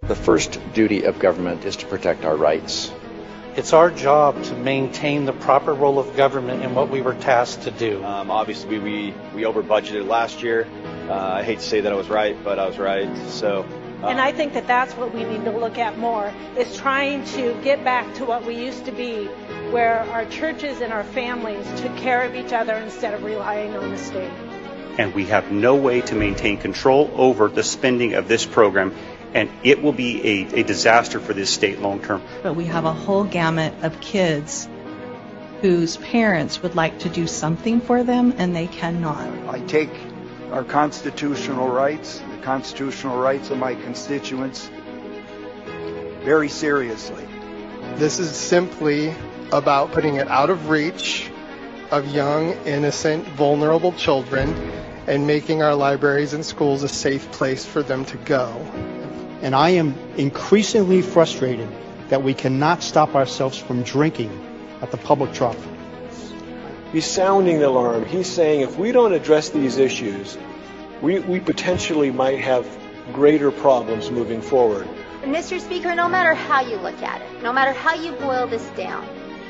The first duty of government is to protect our rights. It's our job to maintain the proper role of government in what we were tasked to do. Obviously, we over budgeted last year. I hate to say that I was right, but I was right. And I think that that's what we need to look at more, is trying to get back to what we used to be, where our churches and our families took care of each other instead of relying on the state. And we have no way to maintain control over the spending of this program, and it will be a disaster for this state long term. But we have a whole gamut of kids whose parents would like to do something for them and they cannot. I take our constitutional rights, the constitutional rights of my constituents, very seriously. This is simply about putting it out of reach of young, innocent, vulnerable children and making our libraries and schools a safe place for them to go. And I am increasingly frustrated that we cannot stop ourselves from drinking at the public trough. He's sounding the alarm. He's saying if we don't address these issues, we potentially might have greater problems moving forward. Mr. Speaker, no matter how you look at it, no matter how you boil this down,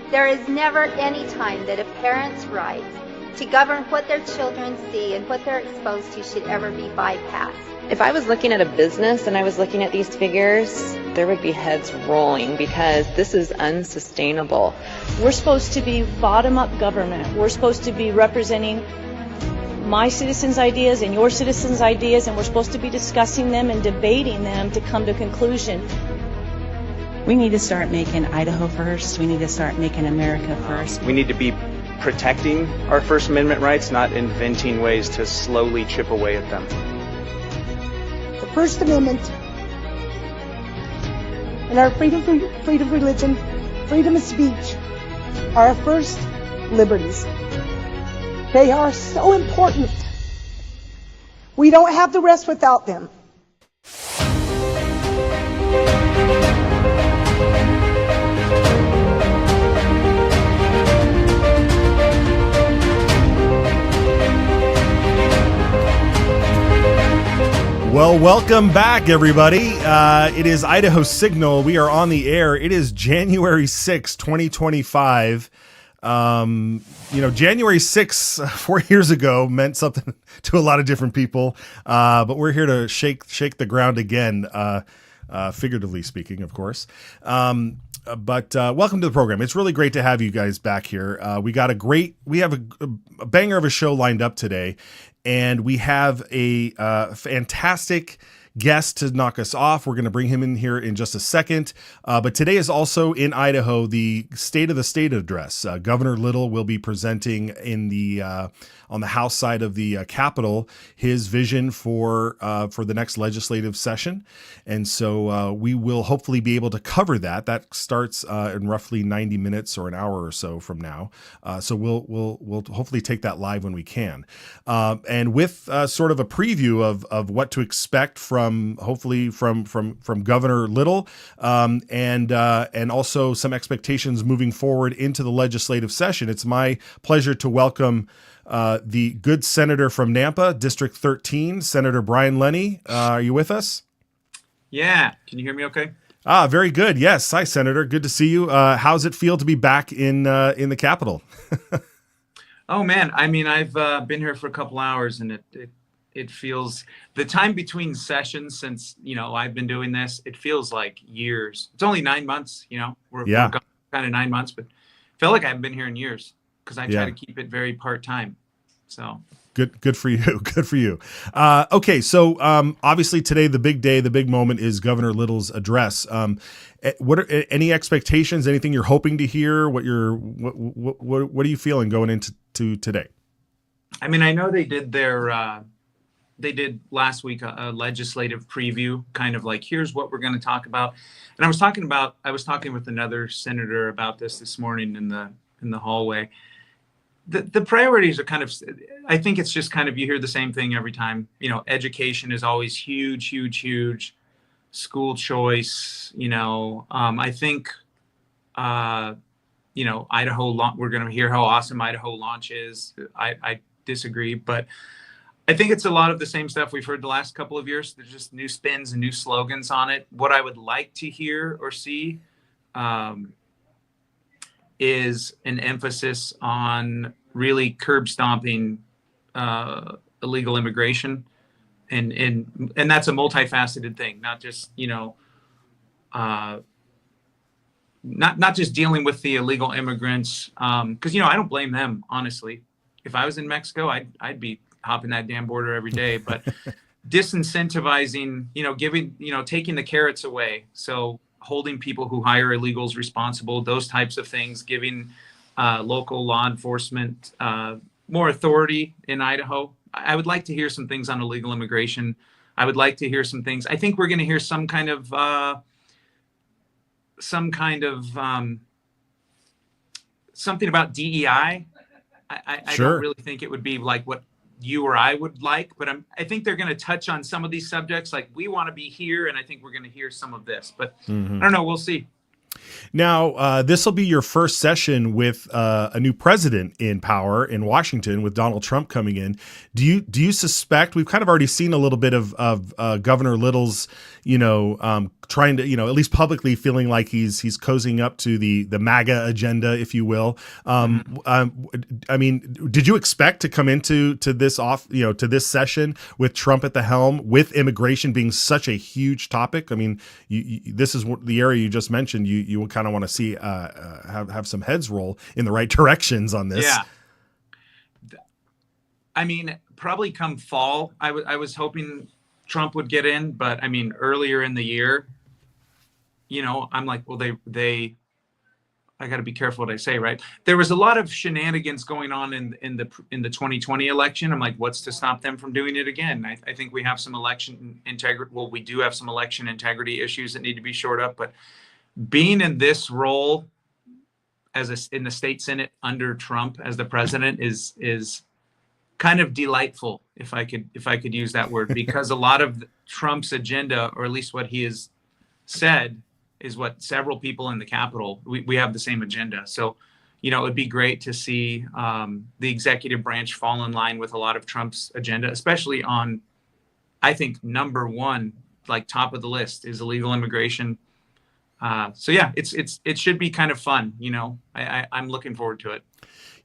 there is never any time that a parent's right to govern what their children see and what they're exposed to should ever be bypassed. If I was looking at a business and I was looking at these figures, there would be heads rolling because this is unsustainable. We're supposed to be bottom-up government. We're supposed to be representing my citizens' ideas and your citizens' ideas, and we're supposed to be discussing them and debating them to come to a conclusion. We need to start making Idaho first. We need to start making America first. We need to be protecting our First Amendment rights, not inventing ways to slowly chip away at them. The First Amendment and our freedom of religion, freedom of speech are our first liberties. They are so important. We don't have the rest without them. Well, welcome back, everybody. It is Idaho Signal. We are on the air. It is January 6, 2025. January 6, 4 years ago meant something to a lot of different people. But we're here to shake the ground again, figuratively speaking, of course. But welcome to the program. It's really great to have you guys back here. We have a banger of a show lined up today, and we have a fantastic guest to knock us off. We're going to bring him in here in just a second. But today is also in Idaho the State of the State address. Governor Little will be presenting in the on the House side of the Capitol his vision for the next legislative session, and so we will hopefully be able to cover that. That starts in roughly 90 minutes or an hour or so from now. So we'll hopefully take that live when we can, and with sort of a preview of what to expect from Governor Little, and also some expectations moving forward into the legislative session. It's my pleasure to welcome the good senator from Nampa, District 13, Senator Brian Lenny. Are you with us? Yeah. Can you hear me okay? Very good. Yes. Hi, Senator. Good to see you. How's it feel to be back in the Capitol? Oh, man. I mean, I've been here for a couple hours, and it feels, the time between sessions since, I've been doing this, it feels like years. It's only 9 months, we're kind of 9 months, but I feel like I haven't been here in years because I try to keep it very part-time. So good for you. Good for you. Okay. So, obviously today, the big day, the big moment is Governor Little's address. What are any expectations, anything you're hoping to hear? What are you feeling going into today? I mean, I know they did they did last week a legislative preview, kind of like, here's what we're going to talk about. And I was talking with another senator about this morning in the hallway. The priorities are kind of, I think it's just kind of, you hear the same thing every time. Education is always huge, huge, huge. School choice, I think, Idaho, we're going to hear how awesome Idaho launch is. I disagree, but I think it's a lot of the same stuff we've heard the last couple of years. There's just new spins and new slogans on it. What I would like to hear or see is an emphasis on really curb stomping illegal immigration, and that's a multifaceted thing, not just not just dealing with the illegal immigrants, because I don't blame them, honestly. If I was in Mexico, I'd be hopping that damn border every day. But disincentivizing, taking the carrots away, so holding people who hire illegals responsible, those types of things, giving local law enforcement more authority in Idaho. I would like to hear some things on illegal immigration. I would like to hear some things. I think we're going to hear some kind of something about DEI. I Sure. don't really think it would be like what you or I would like, but I think they're going to touch on some of these subjects. Like, we want to be here, and I think we're going to hear some of this. But I don't know. We'll see. Now, this will be your first session with a new president in power in Washington, with Donald Trump coming in. Do you suspect, we've kind of already seen a little bit of Governor Little's, trying to, at least publicly feeling like he's cozying up to the MAGA agenda, if you will. I mean, did you expect to come into this to this session with Trump at the helm, with immigration being such a huge topic? I mean, this is the area you just mentioned. You will kind of want to see have some heads roll in the right directions on this. Yeah. I mean, probably come fall, I was hoping Trump would get in, but I mean, earlier in the year, I'm like, well, I got to be careful what I say, right? There was a lot of shenanigans going on in the 2020 election. I'm like, what's to stop them from doing it again? I think we have some election integrity. Well, we do have some election integrity issues that need to be shored up, but being in this role in the state Senate under Trump as the president is kind of delightful, if I could use that word, because a lot of Trump's agenda, or at least what he has said, is what several people in the Capitol, we have the same agenda. So, it'd be great to see the executive branch fall in line with a lot of Trump's agenda, especially on, I think, number one, like top of the list, is illegal immigration. So yeah, it should be kind of fun. I'm looking forward to it.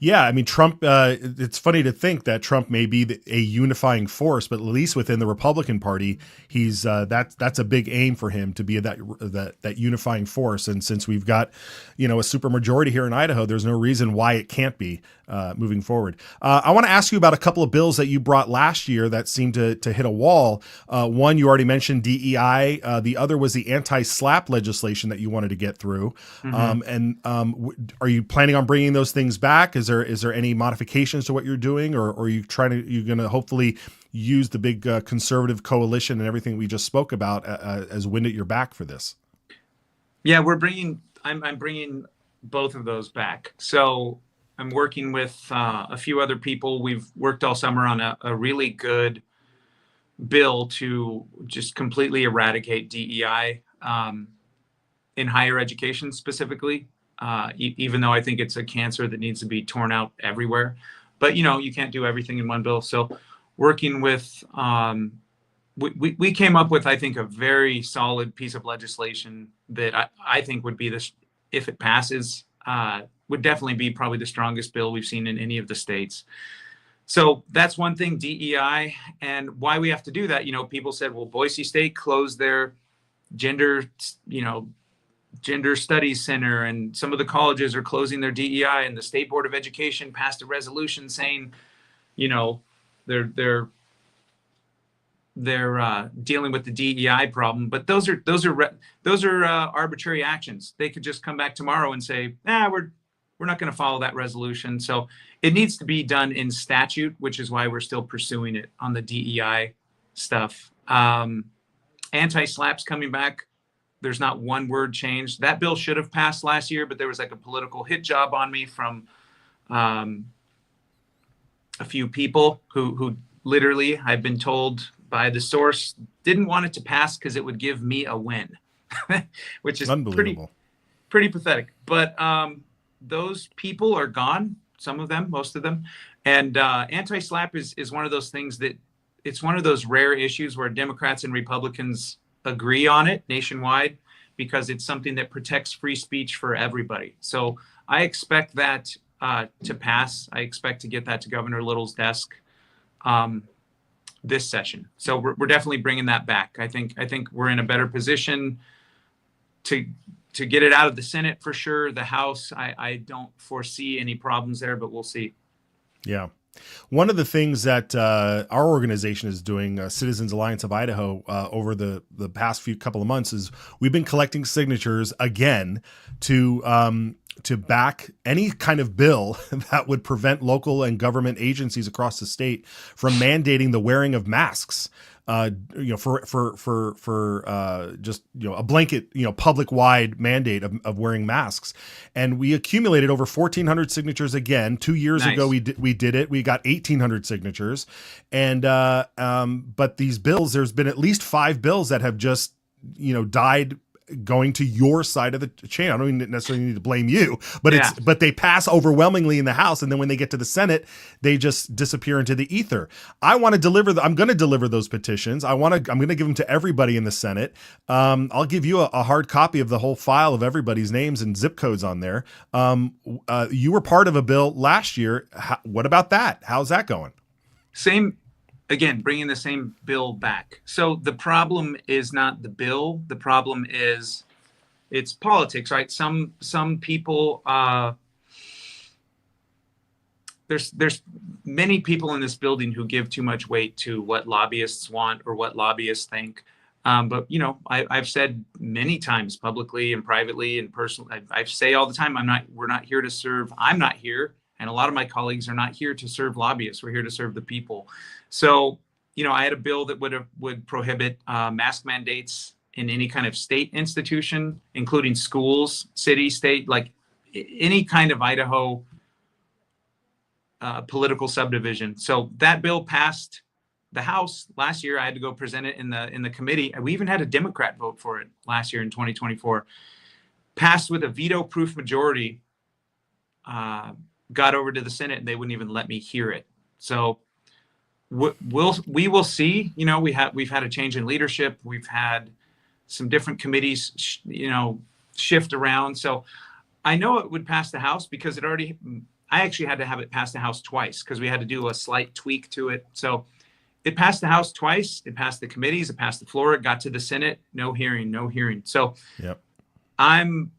Yeah, I mean, Trump, it's funny to think that Trump may be a unifying force, but at least within the Republican Party, he's that's a big aim for him, to be that unifying force. And since we've got, a supermajority here in Idaho, there's no reason why it can't be moving forward. I want to ask you about a couple of bills that you brought last year that seemed to hit a wall. One, you already mentioned DEI. The other was the anti-SLAPP legislation that you wanted to get through. Are you planning on bringing those things back? Is there any modifications to what you're doing, or are you you're going to hopefully use the big conservative coalition and everything we just spoke about as wind at your back for this? Yeah, I'm bringing both of those back. So I'm working with a few other people. We've worked all summer on a really good bill to just completely eradicate DEI in higher education specifically. Even though I think it's a cancer that needs to be torn out everywhere, but you can't do everything in one bill. So working with, we came up with, I think, a very solid piece of legislation that I think would be this, if it passes, would definitely be probably the strongest bill we've seen in any of the states. So that's one thing, DEI, and why we have to do that. People said, well, Boise State closed their gender studies center, and some of the colleges are closing their DEI, and the State Board of Education passed a resolution saying, they're dealing with the DEI problem. But those are arbitrary actions. They could just come back tomorrow and say, we're not going to follow that resolution. So it needs to be done in statute, which is why we're still pursuing it on the DEI stuff. Anti-SLAPP's coming back. There's not one word changed. That bill should have passed last year, but there was like a political hit job on me from a few people who literally, I've been told by the source, didn't want it to pass because it would give me a win, which is unbelievable, pretty pathetic. But those people are gone. Some of them, most of them. And anti-SLAPP is one of those things that it's one of those rare issues where Democrats and Republicans agree on it nationwide, because it's something that protects free speech for everybody. So I expect that to pass. I expect to get that to Governor Little's desk this session. So we're definitely bringing that back. I think we're in a better position to get it out of the Senate for sure. The House, I don't foresee any problems there, but we'll see. Yeah. One of the things that our organization is doing, Citizens Alliance of Idaho, over the past couple of months is we've been collecting signatures again to back any kind of bill that would prevent local and government agencies across the state from mandating the wearing of masks. For just, a blanket, public wide mandate of wearing masks. And we accumulated over 1,400 signatures again. 2 years ago, we did it. We got 1,800 signatures. And, but these bills, there's been at least 5 bills that have just, died going to your side of the chain. I don't even necessarily need to blame you, but but they pass overwhelmingly in the House, and then when they get to the Senate, they just disappear into the ether. I'm going to deliver those petitions. I'm going to give them to everybody in the Senate. I'll give you a hard copy of the whole file of everybody's names and zip codes on there. You were part of a bill last year. What about that? How's that going? Again, bringing the same bill back. So the problem is not the bill. The problem is it's politics, right? Some people, there's many people in this building who give too much weight to what lobbyists want or what lobbyists think. But I've said many times publicly and privately and personally, I say all the time, we're not here to serve. I'm not here. And a lot of my colleagues are not here to serve lobbyists. We're here to serve the people. So, I had a bill that would prohibit mask mandates in any kind of state institution, including schools, city, state, like any kind of Idaho political subdivision. So that bill passed the House last year. I had to go present it in the committee. We even had a Democrat vote for it last year in 2024. Passed with a veto-proof majority. Got over to the Senate and they wouldn't even let me hear it. So we will see. We've had a change in leadership. We've had some different committees, shift around. So I know it would pass the House because I actually had to have it pass the House twice because we had to do a slight tweak to it. So it passed the House twice. It passed the committees. It passed the floor. It got to the Senate. No hearing. So I'm,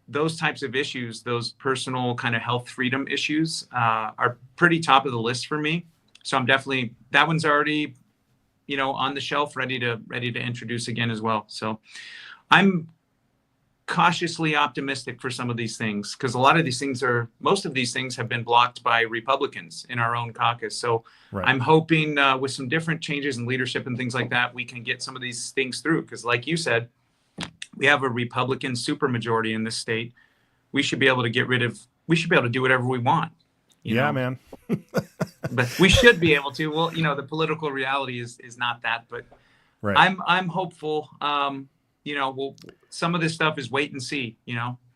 those types of issues, those personal kind of health freedom issues are pretty top of the list for me. So I'm definitely, that one's already, on the shelf, ready to introduce again as well. So I'm cautiously optimistic for some of these things because most of these things have been blocked by Republicans in our own caucus. So I'm hoping with some different changes in leadership and things like that, we can get some of these things through. Because like you said, we have a Republican supermajority in this state. We should be able to do whatever we want. Yeah, man. But we should be able to. Well, the political reality is not that, but I'm hopeful. Some of this stuff is wait and see,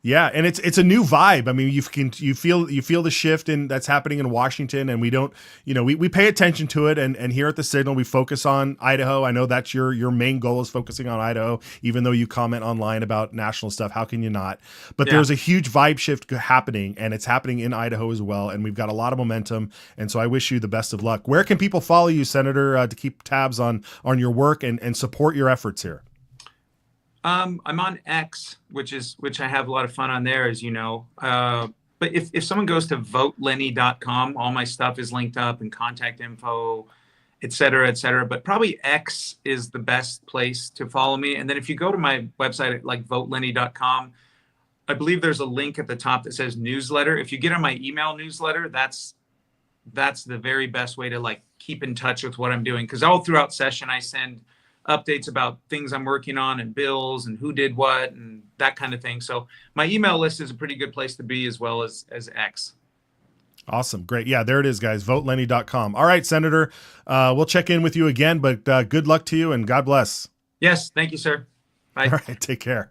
Yeah, and it's a new vibe. I mean, you feel the shift that's happening in Washington, and we don't, we pay attention to it, and here at the Signal we focus on Idaho. I know that's your main goal is focusing on Idaho, even though you comment online about national stuff. How can you not? But there's a huge vibe shift happening, and it's happening in Idaho as well, and we've got a lot of momentum. And so I wish you the best of luck. Where can people follow you, Senator, to keep tabs on your work and support your efforts here? I'm on X, which I have a lot of fun on there, as you know. But if someone goes to votelenny.com, all my stuff is linked up and contact info, et cetera, et cetera. But probably X is the best place to follow me. And then if you go to my website, like votelenny.com, I believe there's a link at the top that says newsletter. If you get on my email newsletter, that's the very best way to keep in touch with what I'm doing. Because all throughout session, I send updates about things I'm working on and bills and who did what and that kind of thing. So my email list is a pretty good place to be, as well as X. Awesome. Great. Yeah, there it is, guys. Votelenny.com. All right, Senator, we'll check in with you again, but good luck to you and God bless. Yes. Thank you, sir. Bye. All right. Take care.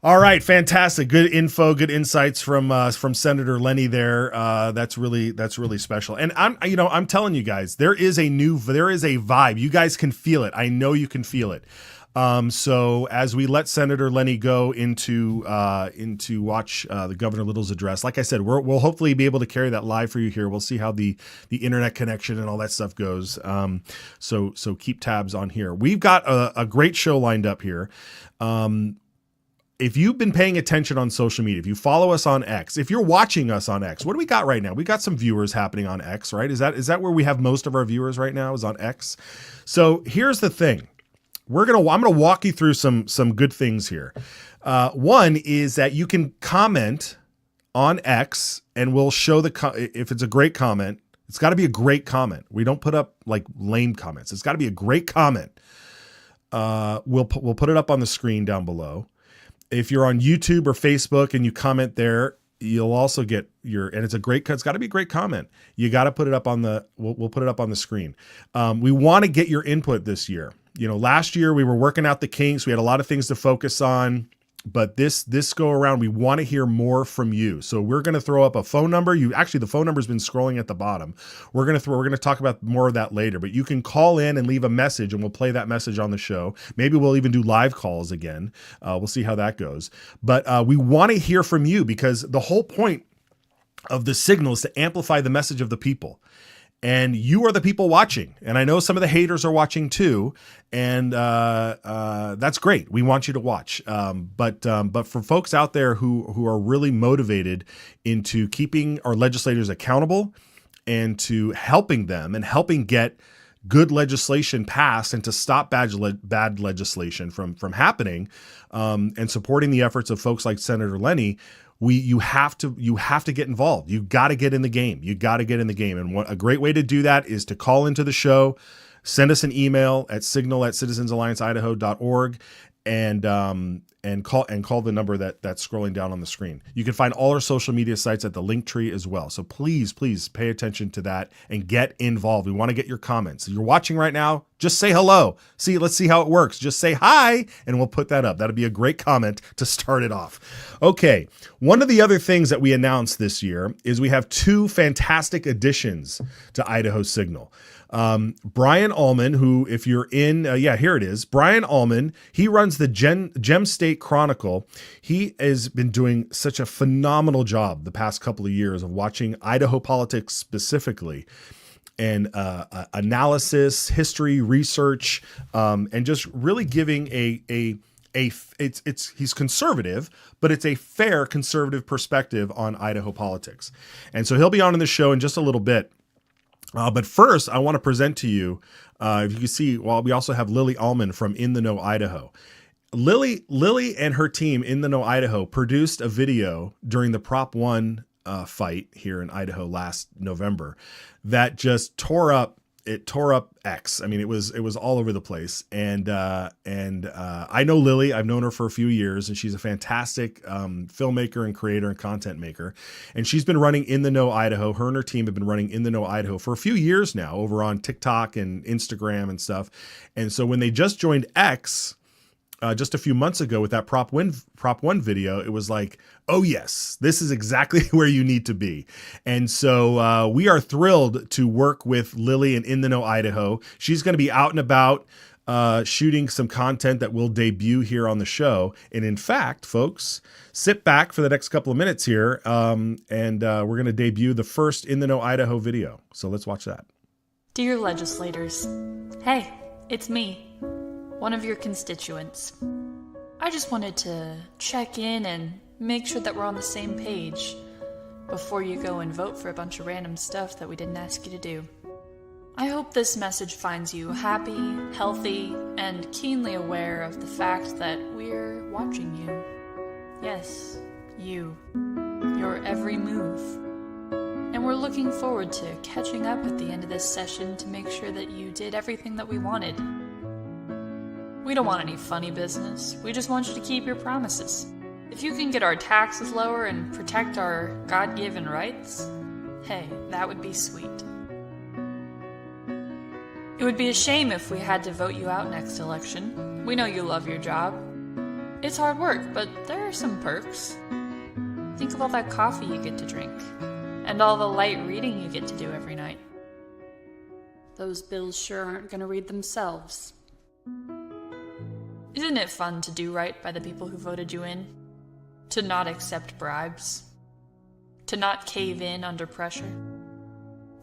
All right, fantastic. Good info, good insights from Senator Lenny there. That's really special. And I'm telling you guys, there is a vibe. You guys can feel it. I know you can feel it. So as we let Senator Lenny go into watch the Governor Little's address, like I said, we'll hopefully be able to carry that live for you here. We'll see how the internet connection and all that stuff goes. So keep tabs on here. We've got a great show lined up here. If you've been paying attention on social media, if you follow us on X, if you're watching us on X, what do we got right now? We got some viewers happening on X, right? Is that where we have most of our viewers right now, is on X? So here's the thing. I'm gonna walk you through some good things here. One is that you can comment on X, and we'll show if it's a great comment. It's got to be a great comment. We don't put up like lame comments. It's got to be a great comment. We'll put it up on the screen down below. If you're on YouTube or Facebook and you comment there, you'll also get and it's got to be a great comment. You got to put it up we'll put it up on the screen. We want to get your input this year. Last year we were working out the kinks. We had a lot of things to focus on, but this go around, we want to hear more from you. So we're going to throw up a phone number. The phone number has been scrolling at the bottom. We're going to talk about more of that later, but you can call in and leave a message and we'll play that message on the show. Maybe we'll even do live calls again. We'll see how that goes. But we want to hear from you, because the whole point of the Signal is to amplify the message of the people. And you are the people watching. And I know some of the haters are watching too. And that's great. We want you to watch. But for folks out there who are really motivated into keeping our legislators accountable and to helping them and helping get good legislation passed and to stop bad legislation from happening, and supporting the efforts of folks like Senator Lenny, you have to get involved. You got to get in the game. And a great way to do that is to call into the show, send us an email at signal@citizensallianceidaho.org, and call the number that's scrolling down on the screen. You can find all our social media sites at the link tree as well. So please pay attention to that and get involved. We want to get your comments. If you're watching right now, just say hello. Let's see how it works. Just say hi, and we'll put that up. That'd be a great comment to start it off. Okay. One of the other things that we announced this year is we have 2 fantastic additions to Idaho Signal. Brian Ullman, who, if you're in, here it is. Brian Ullman, he runs the Gem State Chronicle. He has been doing such a phenomenal job the past couple of years of watching Idaho politics specifically, and analysis, history, research, and just really giving he's conservative, but it's a fair conservative perspective on Idaho politics. And so he'll be on in the show in just a little bit. But first, I want to present to you, if you can see, we also have Lily Allman from In the Know Idaho. Lily and her team, In the Know Idaho, produced a video during the Prop 1 fight here in Idaho last November that just tore up X. I mean, it was all over the place. And I know Lily. I've known her for a few years, and she's a fantastic filmmaker and creator and content maker. And she's been running In the Know Idaho. Her and her team have been running In the Know Idaho for a few years now, over on TikTok and Instagram and stuff. And so when they just joined X just a few months ago with that Prop 1 video, it was like, oh yes, this is exactly where you need to be. And so we are thrilled to work with Lily and In the Know Idaho. She's going to be out and about shooting some content that will debut here on the show. And in fact, folks, sit back for the next couple of minutes here, and we're going to debut the first In the Know Idaho video. So let's watch that. Dear legislators, hey, it's me, one of your constituents. I just wanted to check in and make sure that we're on the same page before you go and vote for a bunch of random stuff that we didn't ask you to do. I hope this message finds you happy, healthy, and keenly aware of the fact that we're watching you. Yes, you. Your every move. And we're looking forward to catching up at the end of this session to make sure that you did everything that we wanted. We don't want any funny business. We just want you to keep your promises. If you can get our taxes lower and protect our God-given rights, hey, that would be sweet. It would be a shame if we had to vote you out next election. We know you love your job. It's hard work, but there are some perks. Think of all that coffee you get to drink, and all the light reading you get to do every night. Those bills sure aren't going to read themselves. Isn't it fun to do right by the people who voted you in? To not accept bribes? To not cave in under pressure?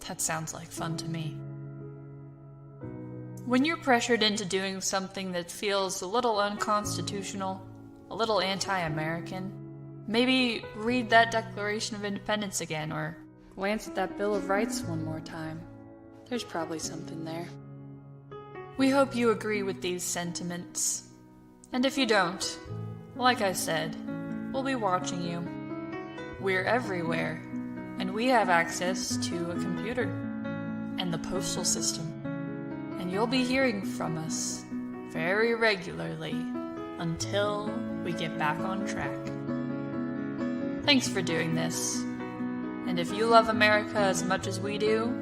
That sounds like fun to me. When you're pressured into doing something that feels a little unconstitutional, a little anti-American, maybe read that Declaration of Independence again, or glance at that Bill of Rights one more time. There's probably something there. We hope you agree with these sentiments. And if you don't, like I said, we'll be watching you. We're everywhere, and we have access to a computer and the postal system. And you'll be hearing from us very regularly until we get back on track. Thanks for doing this. And if you love America as much as we do,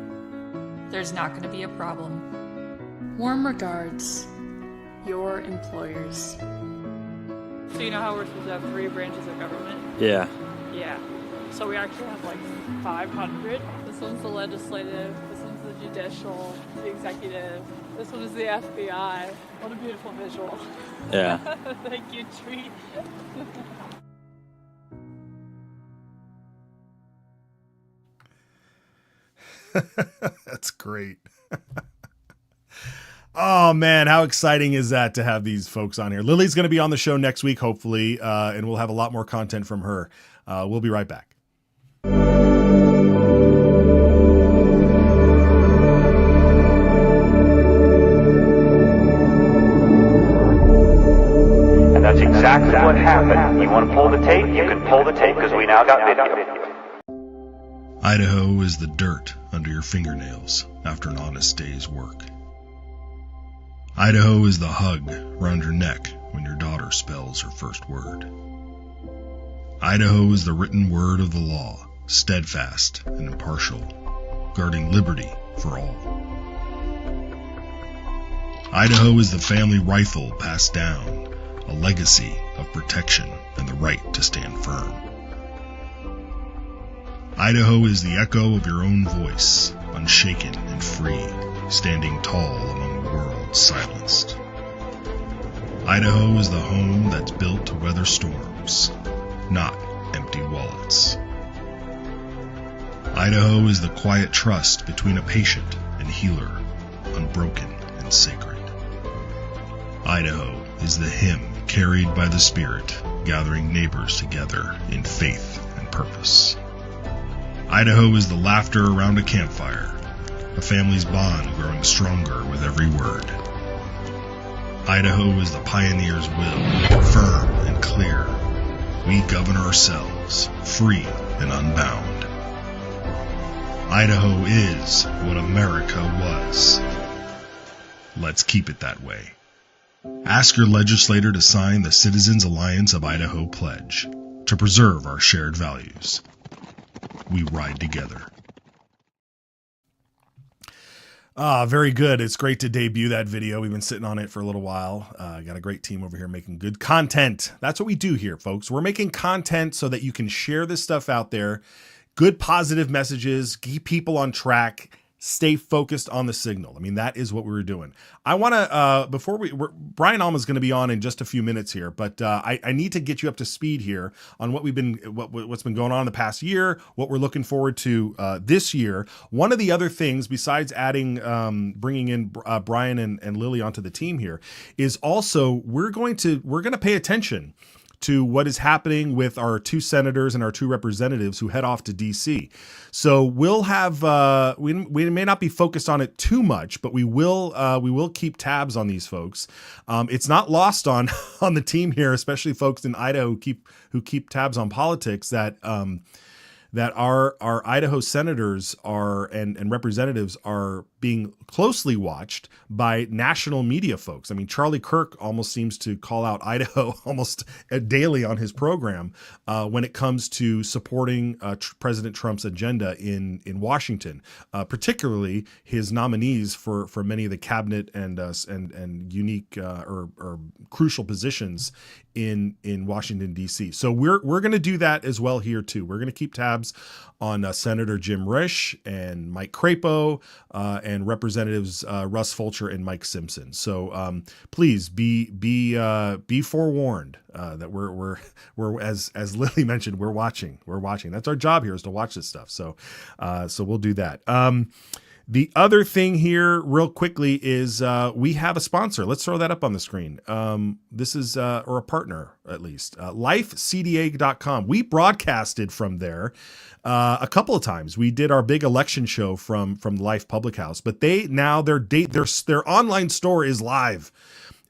there's not going to be a problem. Warm regards, your employers. So you know how we're supposed to have 3 branches of government? Yeah. Yeah. So we actually have like 500. This one's the legislative, this one's the judicial, the executive, this one is the FBI. What a beautiful visual. Yeah. Thank you, Tree. That's great. Oh man, how exciting is that to have these folks on here? Lily's going to be on the show next week, hopefully, and we'll have a lot more content from her. We'll be right back. And that's exactly what happened. You want to pull the tape? You can pull the tape because we now got video. Idaho is the dirt under your fingernails after an honest day's work. Idaho is the hug around your neck when your daughter spells her first word. Idaho is the written word of the law, steadfast and impartial, guarding liberty for all. Idaho is the family rifle passed down, a legacy of protection and the right to stand firm. Idaho is the echo of your own voice, unshaken and free, standing tall among the world's silenced. Idaho is the home that's built to weather storms, not empty wallets. Idaho is the quiet trust between a patient and healer, unbroken and sacred. Idaho is the hymn carried by the Spirit, gathering neighbors together in faith and purpose. Idaho is the laughter around a campfire, a family's bond growing stronger with every word. Idaho is the pioneer's will, firm and clear. We govern ourselves, free and unbound. Idaho is what America was. Let's keep it that way. Ask your legislator to sign the Citizens Alliance of Idaho pledge to preserve our shared values. We ride together. Very good. It's great to debut that video. We've been sitting on it for a little while. Got a great team over here making good content. That's what we do here, folks. We're making content so that you can share this stuff out there. Good, positive messages, keep people on track, stay focused on the signal. I mean, that is what we were doing. I want to, Brian Alma's going to be on in just a few minutes here, but I need to get you up to speed here on what's been going on in the past year, what we're looking forward to this year. One of the other things, besides bringing in Brian and Lily onto the team here, is also we're going to pay attention to what is happening with our 2 senators and our 2 representatives who head off to DC. So we'll have we may not be focused on it too much, but we will keep tabs on these folks. It's not lost on the team here, especially folks in Idaho who keep tabs on politics, that our Idaho senators and representatives are being closely watched by national media folks. I mean, Charlie Kirk almost seems to call out Idaho almost daily on his program when it comes to supporting President Trump's agenda in Washington, particularly his nominees for many of the cabinet and unique or crucial positions in Washington, D.C. So we're going to do that as well here too. We're going to keep tabs on Senator Jim Risch and Mike Crapo and Representatives Russ Fulcher and Mike Simpson. So please be forewarned that we're as Lily mentioned, we're watching. That's our job here, is to watch this stuff. So we'll do that. The other thing here real quickly is we have a sponsor. Let's throw that up on the screen. This is, or a partner at least, lifecda.com. We broadcasted from there a couple of times. We did our big election show from the Life Public House, but their online store is live.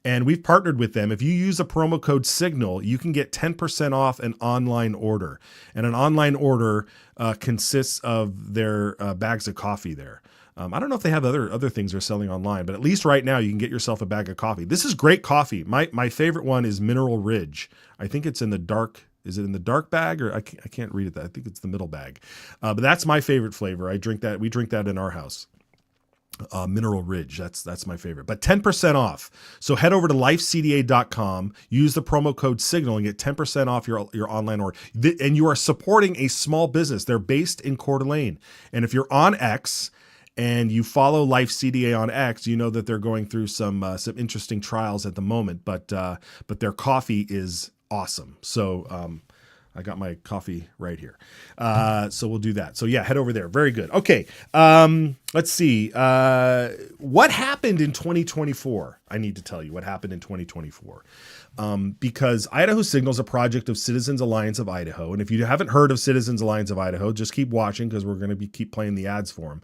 And we've partnered with them. If you use a promo code Signal, you can get 10% off an online order. And an online order consists of their bags of coffee there. I don't know if they have other things they're selling online, but at least right now you can get yourself a bag of coffee. This is great coffee. My favorite one is Mineral Ridge. I think it's in the dark. Is it in the dark bag, or I can't read it. I think it's the middle bag. But that's my favorite flavor. I drink that. We drink that in our house. Mineral Ridge. That's my favorite. But 10% off. So head over to lifecda.com, use the promo code Signal, and get 10% off your online order. And you are supporting a small business. They're based in Coeur d'Alene. And if you're on X and you follow Life CDA on X, you know that they're going through some interesting trials at the moment. But their coffee is awesome. So I got my coffee right here. So we'll do that. So yeah, head over there. Very good. Okay. Let's see. What happened in 2024? I need to tell you what happened in 2024. Because Idaho Signal is a project of Citizens Alliance of Idaho. And if you haven't heard of Citizens Alliance of Idaho, just keep watching, because we're going to keep playing the ads for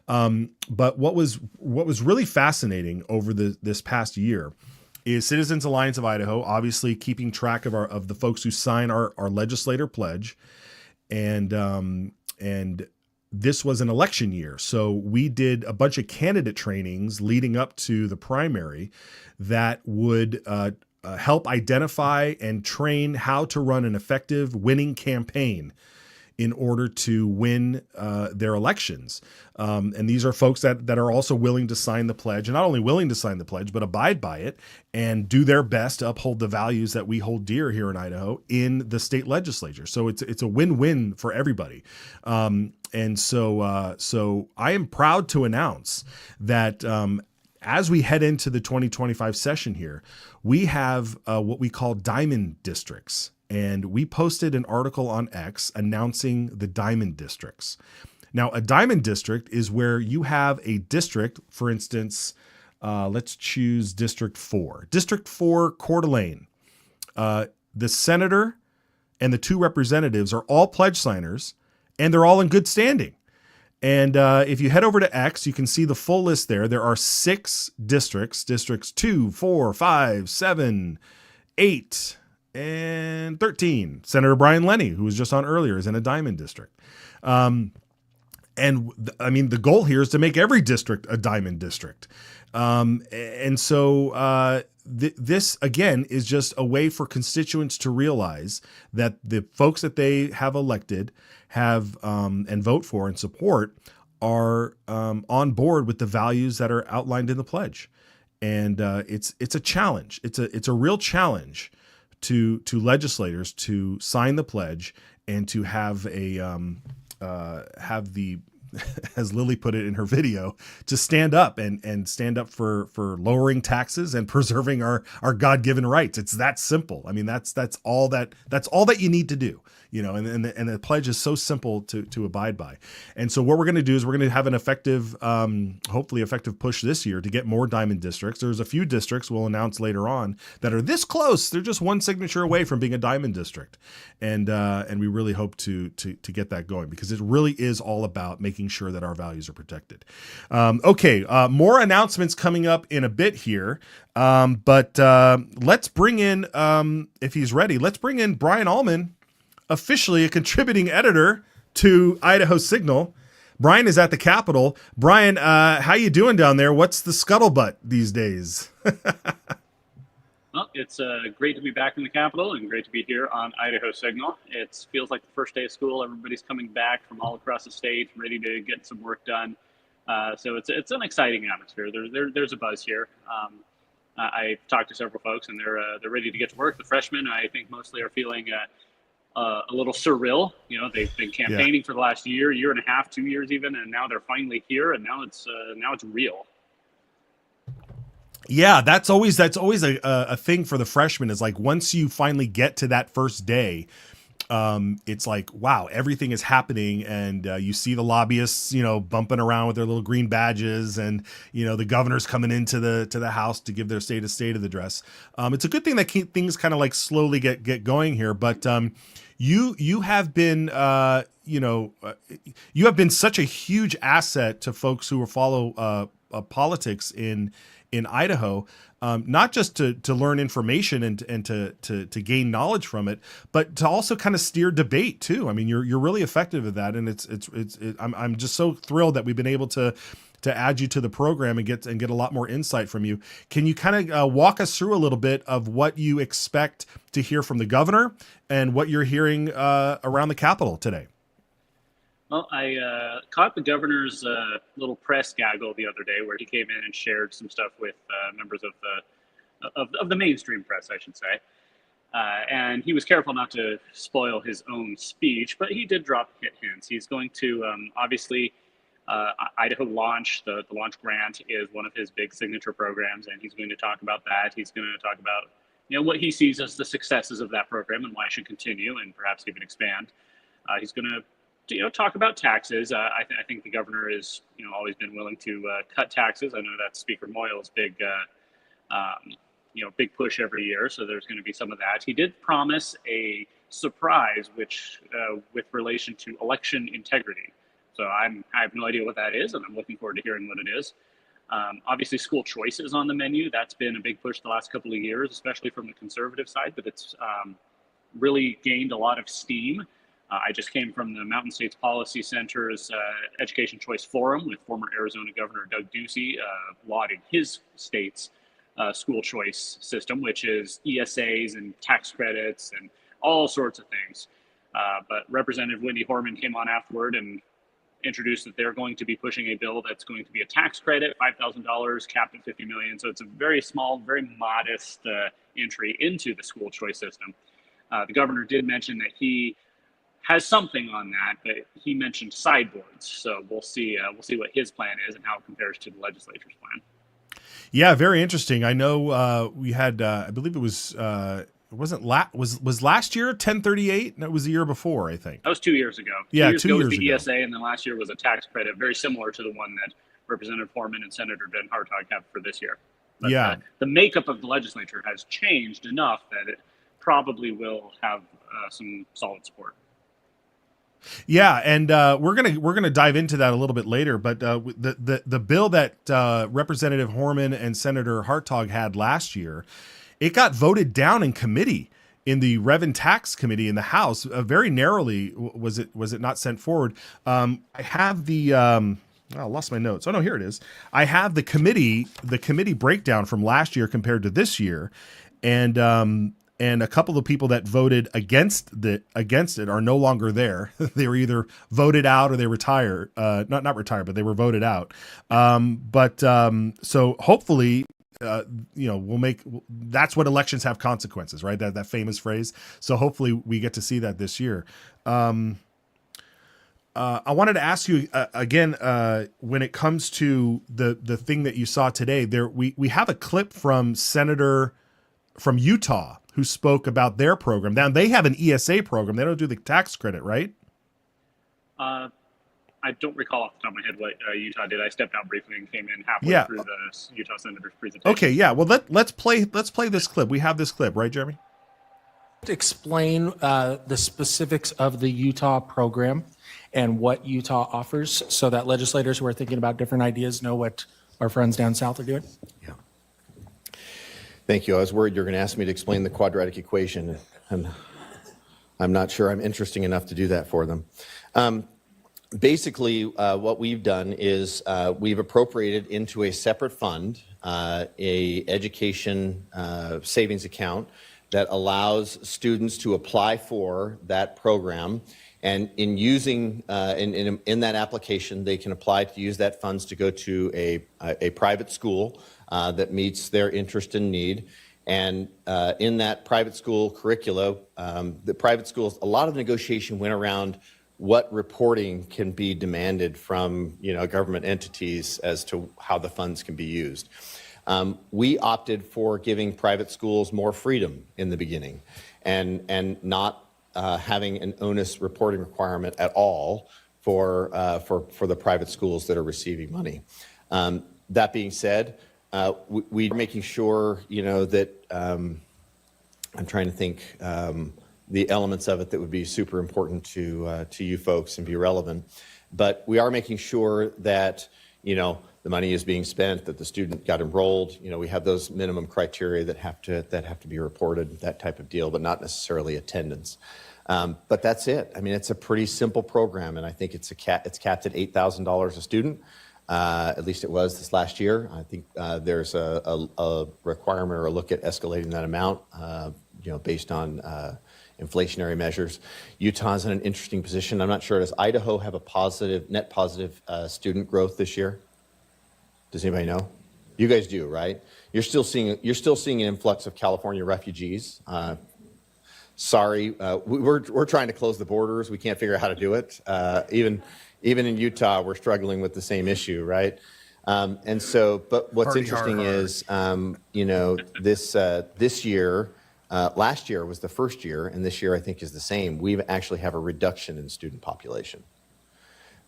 them. But what was really fascinating over this past year is Citizens Alliance of Idaho, obviously keeping track of the folks who sign our legislator pledge. And this was an election year. So we did a bunch of candidate trainings leading up to the primary that would help identify and train how to run an effective winning campaign in order to win their elections. And these are folks that are also willing to sign the pledge, and not only willing to sign the pledge, but abide by it and do their best to uphold the values that we hold dear here in Idaho in the state legislature. So it's a win-win for everybody. And so I am proud to announce that as we head into the 2025 session here, we have what we call diamond districts. And we posted an article on X announcing the diamond districts. Now, a diamond district is where you have a district, for instance, let's choose District 4. District 4, Coeur d'Alene. The senator and the 2 representatives are all pledge signers, and they're all in good standing. And if you head over to X, you can see the full list there. There are 6 districts, Districts 2, 4, 5, 7, 8, and 13. Senator Brian Lenny, who was just on earlier, is in a diamond district. And I mean, the goal here is to make every district a diamond district. And so this, again, is just a way for constituents to realize that the folks that they have elected have and vote for and support are on board with the values that are outlined in the pledge. And it's a challenge. It's a real challenge to legislators to sign the pledge and to have the as Lily put it in her video, to stand up and stand up for lowering taxes and preserving our God-given rights. It's that simple. I mean, that's all that you need to do, you know, and the pledge is so simple to abide by. And so what we're going to do is we're going to have an effective, hopefully effective push this year to get more diamond districts. There's a few districts we'll announce later on that are this close. They're just one signature away from being a diamond district. And we really hope to get that going, because it really is all about making sure that our values are protected. More announcements coming up in a bit here. But let's bring in, if he's ready, let's bring in Brian Allman, officially a contributing editor to Idaho Signal. Brian is at the Capitol. Brian, how you doing down there? What's the scuttlebutt these days? Well, it's great to be back in the Capitol and great to be here on Idaho Signal. It feels like the first day of school. Everybody's coming back from all across the state, ready to get some work done. So it's an exciting atmosphere. There's a buzz here. I've talked to several folks, and they're ready to get to work. The freshmen, I think, mostly are feeling a little surreal. You know, they've been campaigning for the last year and a half, 2 years even, and now they're finally here, and now it's real. Yeah, that's always a thing for the freshmen, is like once you finally get to that first day, it's like, wow, everything is happening. And you see the lobbyists, you know, bumping around with their little green badges, and, you know, the governor's coming into the house to give their state of address. It's a good thing that things kind of like slowly get going here. But you have been, you have been such a huge asset to folks who follow politics in Idaho, not just to learn information and to gain knowledge from it, but to also kind of steer debate too. I mean, you're really effective at that, and I'm just so thrilled that we've been able to add you to the program and get a lot more insight from you. Can you kind of walk us through a little bit of what you expect to hear from the governor and what you're hearing around the Capitol today? Well, I caught the governor's little press gaggle the other day, where he came in and shared some stuff with members of the mainstream press, I should say. And he was careful not to spoil his own speech, but he did drop hints. He's going to obviously Idaho Launch, the Launch Grant is one of his big signature programs, and he's going to talk about that. He's going to talk about, you know, what he sees as the successes of that program and why it should continue and perhaps even expand. He's going to talk about taxes. I think the governor is, always been willing to cut taxes. I know that's Speaker Moyle's big, big push every year. So there's going to be some of that. He did promise a surprise, which with relation to election integrity. So I have no idea what that is, and I'm looking forward to hearing what it is. Obviously, school choice is on the menu. That's been a big push the last couple of years, especially from the conservative side, but it's really gained a lot of steam. I just came from the Mountain States Policy Center's Education Choice Forum with former Arizona Governor Doug Ducey lauding his state's school choice system, which is ESAs and tax credits and all sorts of things. But Representative Wendy Horman came on afterward and introduced that they're going to be pushing a bill that's going to be a tax credit, $5,000, capped at $50 million. So it's a very small, very modest entry into the school choice system. The governor did mention that he has something on that, but he mentioned sideboards. So we'll see what his plan is and how it compares to the legislature's plan. Yeah, very interesting. I know we had, I believe it was, was last year 1038? That was the year before, I think. That was 2 years ago. Yeah, 2 2 years years ago was the ago. ESA, and then last year was a tax credit, very similar to the one that Representative Horman and Senator Ben Hartog have for this year. But, yeah. The makeup of the legislature has changed enough that it probably will have some solid support. Yeah, and we're gonna dive into that a little bit later. But the bill that Representative Horman and Senator Hartog had last year, it got voted down in committee, in the Rev and Tax Committee in the House. Very narrowly was it not sent forward. I have the I lost my notes. Oh no, here it is. I have the committee breakdown from last year compared to this year, and a couple of people that voted against it are no longer there. They were either voted out or they retired. Not retired, but they were voted out. So hopefully, we'll make. That's what elections have consequences, right? That famous phrase. So hopefully we get to see that this year. I wanted to ask you again, when it comes to the thing that you saw today. We have a clip from Senator from Utah who spoke about their program. Now they have an ESA program. They don't do the tax credit, right? I don't recall off the top of my head what Utah did. I stepped out briefly and came in halfway through the Utah senator's presentation. Okay, yeah. Well, let's play this clip. We have this clip, right, Jeremy? Explain the specifics of the Utah program and what Utah offers, so that legislators who are thinking about different ideas know what our friends down south are doing. Yeah. Thank you. I was worried you were going to ask me to explain the quadratic equation, and I'm not sure I'm interesting enough to do that for them. basically, what we've done is we've appropriated into a separate fund a education savings account that allows students to apply for that program. And in using in that application, they can apply to use that funds to go to a private school that meets their interest and need. And in that private school curricula, the private schools, a lot of negotiation went around what reporting can be demanded from government entities as to how the funds can be used. We opted for giving private schools more freedom in the beginning, and not having an onus reporting requirement at all for the private schools that are receiving money. That being said, we're making sure that I'm trying to think the elements of it that would be super important to you folks and be relevant, but we are making sure that the money is being spent, that the student got enrolled. We have those minimum criteria that have to be reported, that type of deal, but not necessarily attendance. But that's it. I mean, it's a pretty simple program, and I think it's capped at $8,000 a student. At least it was this last year. I think there's a requirement or a look at escalating that amount, based on inflationary measures. Utah's in an interesting position. I'm not sure. Does Idaho have a net positive student growth this year? Does anybody know? You guys do, right? You're still seeing an influx of California refugees. Sorry, we're trying to close the borders. We can't figure out how to do it. Even in Utah, we're struggling with the same issue, right? And so, but what's interesting is, this year, last year was the first year, and this year I think is the same. We actually have a reduction in student population,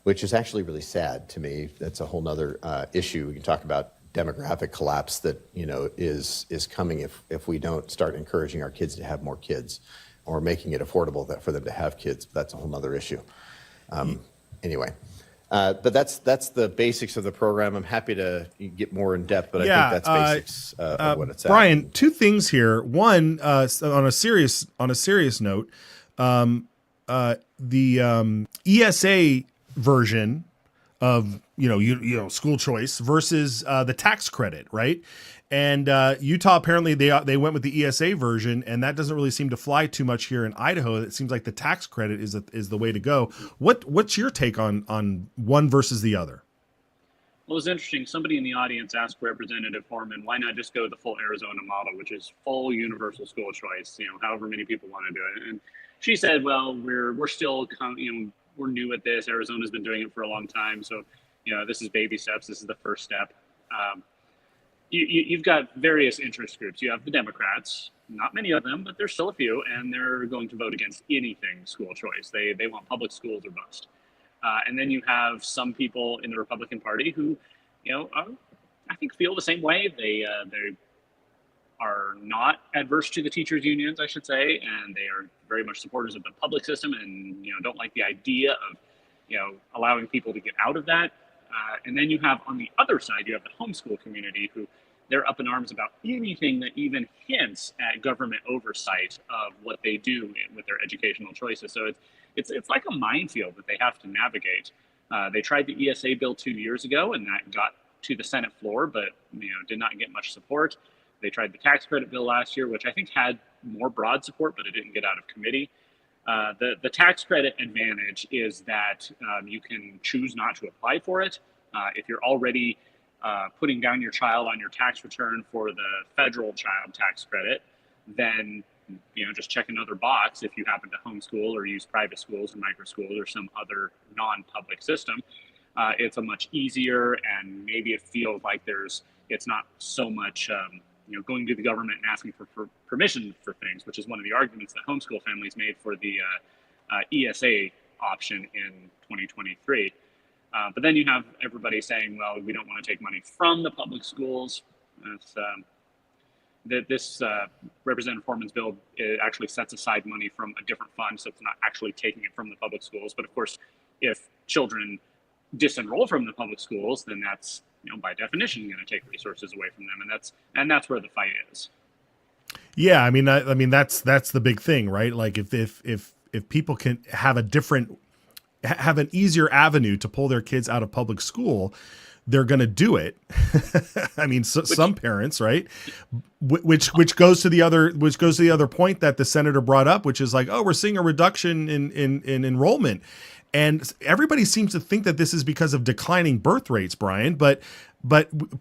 which is actually really sad to me. That's a whole nother issue. We can talk about demographic collapse that is coming if we don't start encouraging our kids to have more kids, or making it affordable for them to have kids. That's a whole nother issue. Anyway, but that's the basics of the program. I'm happy to get more in depth, but I think that's basics of what it's at. Brian, two things here. One, on a serious note, the ESA version of school choice versus the tax credit, right? And Utah, apparently they went with the ESA version, and that doesn't really seem to fly too much here in Idaho. It seems like the tax credit is the way to go. What's your take on one versus the other? Well, it was interesting. Somebody in the audience asked Representative Foreman, why not just go the full Arizona model, which is full universal school choice, however many people want to do it. And she said, well, we're still, we're new at this. Arizona's been doing it for a long time. So, this is baby steps. This is the first step. You've got various interest groups. You have the Democrats, not many of them, but there's still a few, and they're going to vote against anything school choice. They want public schools or bust. And then you have some people in the Republican Party who, I think feel the same way. They are not adverse to the teachers' unions, I should say, and they are very much supporters of the public system, and don't like the idea of allowing people to get out of that. And then you have on the other side, you have the homeschool community who they're up in arms about anything that even hints at government oversight of what they do with their educational choices. So it's like a minefield that they have to navigate. They tried the ESA bill 2 years ago, and that got to the Senate floor, but did not get much support. They tried the tax credit bill last year, which I think had more broad support, but it didn't get out of committee. The tax credit advantage is that you can choose not to apply for it. If you're already putting down your child on your tax return for the federal child tax credit, then just check another box if you happen to homeschool or use private schools or micro schools or some other non-public system. It's a much easier, and maybe it feels like it's not so much going to the government and asking for permission for things, which is one of the arguments that homeschool families made for the ESA option in 2023. But then you have everybody saying, well, we don't want to take money from the public schools. This Representative Foreman's bill, it actually sets aside money from a different fund, so it's not actually taking it from the public schools. But of course, if children disenroll from the public schools, then that's by definition going to take resources away from them, and that's where the fight is. Yeah, I mean that's the big thing, right? Like if people can have a different have an easier avenue to pull their kids out of public school, they're going to do it. I mean, some parents, right? Which goes to the other point that the senator brought up, which is like, oh, we're seeing a reduction in enrollment, and everybody seems to think that this is because of declining birth rates, Brian. But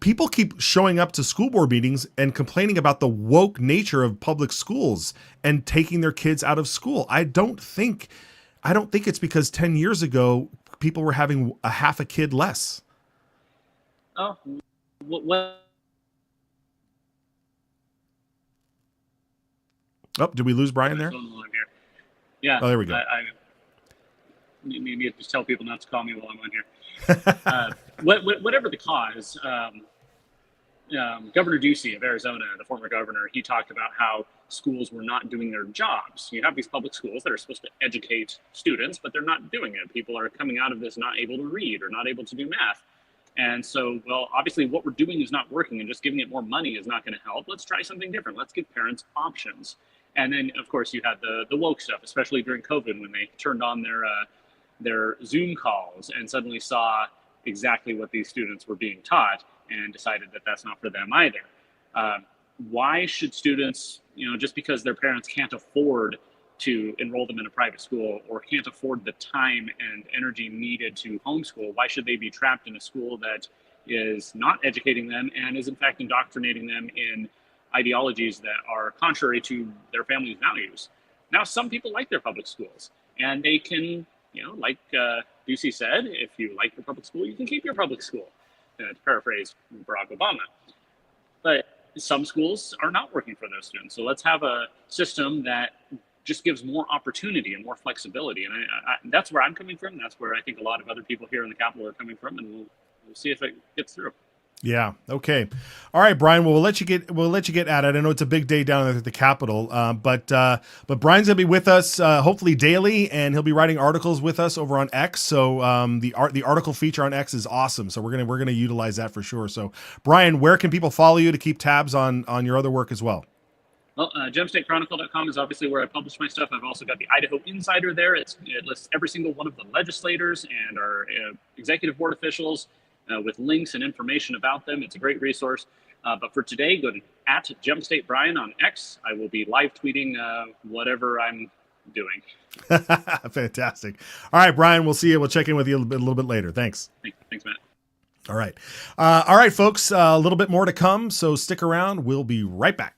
people keep showing up to school board meetings and complaining about the woke nature of public schools and taking their kids out of school. I don't think it's because 10 years ago people were having a half a kid less. Oh, what? Oh, did we lose Brian there? Yeah. Oh, there we go. I need to just tell people not to call me while I'm on here. Whatever the cause, Governor Ducey of Arizona, the former governor, he talked about how schools were not doing their jobs. You have these public schools that are supposed to educate students, but they're not doing it. People are coming out of this not able to read or not able to do math. And so, well, obviously what we're doing is not working, and just giving it more money is not going to help. Let's try something different. Let's give parents options. And then, of course, you had the woke stuff, especially during COVID, when they turned on their Zoom calls and suddenly saw exactly what these students were being taught and decided that that's not for them either. Why should students, just because their parents can't afford to enroll them in a private school or can't afford the time and energy needed to homeschool, why should they be trapped in a school that is not educating them and is in fact indoctrinating them in ideologies that are contrary to their family's values? Now, some people like their public schools, and they can, like Ducey said, if you like your public school, you can keep your public school, to paraphrase Barack Obama. But some schools are not working for those students. So let's have a system that just gives more opportunity and more flexibility. And I that's where I'm coming from. That's where I think a lot of other people here in the Capitol are coming from, and we'll see if it gets through. Yeah. Okay. All right, Brian. Well, we'll let you get at it. I know it's a big day down at the Capitol, but Brian's gonna be with us hopefully daily, and he'll be writing articles with us over on X. So the article feature on X is awesome. So we're gonna utilize that for sure. So Brian, where can people follow you to keep tabs on your other work as well? Well, gemstatechronicle.com is obviously where I publish my stuff. I've also got the Idaho Insider there. It lists every single one of the legislators and our executive board officials with links and information about them. It's a great resource. But for today, go to @GemStateBrian on X. I will be live tweeting whatever I'm doing. Fantastic. All right, Brian, we'll see you. We'll check in with you a little bit later. Thanks. Thanks, Matt. All right, folks, a little bit more to come, so stick around. We'll be right back.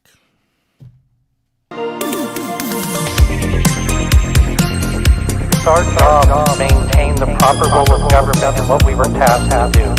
It's our job to maintain the proper role of government and what we were tasked to do.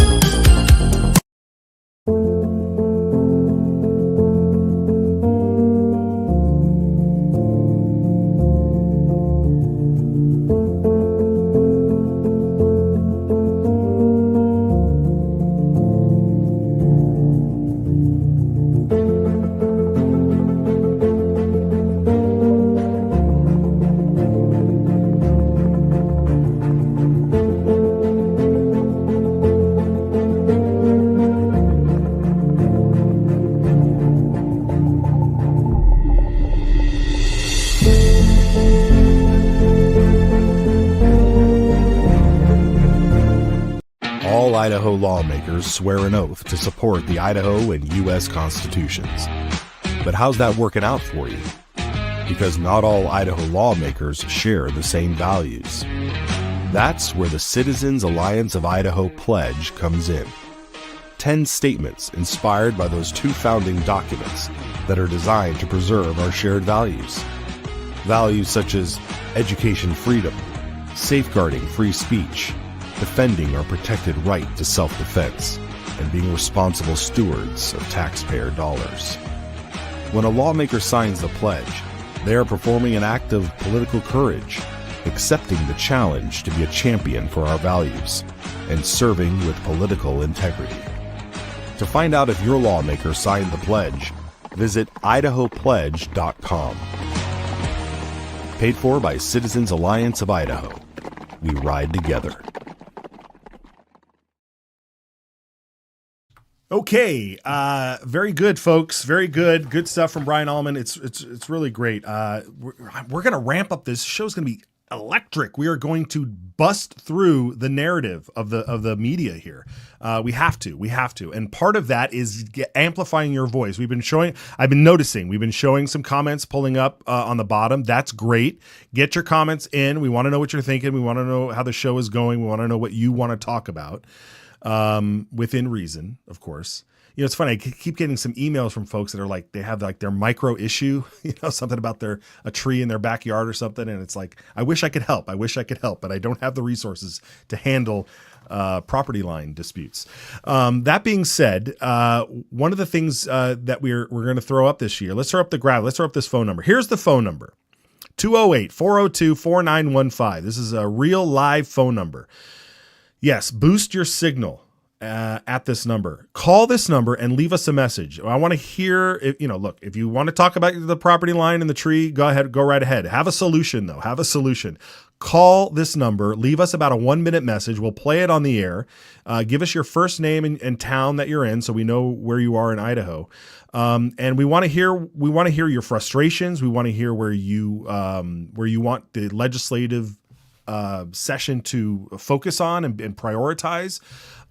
Idaho lawmakers swear an oath to support the Idaho and U.S. constitutions. But how's that working out for you? Because not all Idaho lawmakers share the same values. That's where the Citizens Alliance of Idaho pledge comes in. 10 statements inspired by those two founding documents that are designed to preserve our shared values. Values such as education freedom, safeguarding free speech, defending our protected right to self-defense, and being responsible stewards of taxpayer dollars. When a lawmaker signs the pledge, they are performing an act of political courage, accepting the challenge to be a champion for our values, and serving with political integrity. To find out if your lawmaker signed the pledge, visit idahopledge.com. Paid for by Citizens Alliance of Idaho. We ride together. Okay, very good, folks. Very good stuff from Brian Allman. It's really great. We're gonna ramp up. This show's gonna be electric. We are going to bust through the narrative of the media here. We have to. And part of that is amplifying your voice. I've been noticing, we've been showing some comments pulling up on the bottom. That's great. Get your comments in. We want to know what you're thinking. We want to know how the show is going. We want to know what you want to talk about, within reason, of course. You know, it's funny. I keep getting some emails from folks that are like, they have like their micro issue, something about a tree in their backyard or something. And it's like, I wish I could help, but I don't have the resources to handle property line disputes. That being said, one of the things that we're going to throw up this year, let's throw up this phone number. Here's the phone number, 208-402-4915. This is a real live phone number. Yes, boost your signal. At this number, call this number and leave us a message. I want to hear, if you want to talk about the property line and the tree, go right ahead. Have a solution though. Call this number, leave us about a 1-minute message. We'll play it on the air. Give us your first name and town that you're in, so we know where you are in Idaho. And we want to hear your frustrations. We want to hear where you want the legislative session to focus on and prioritize.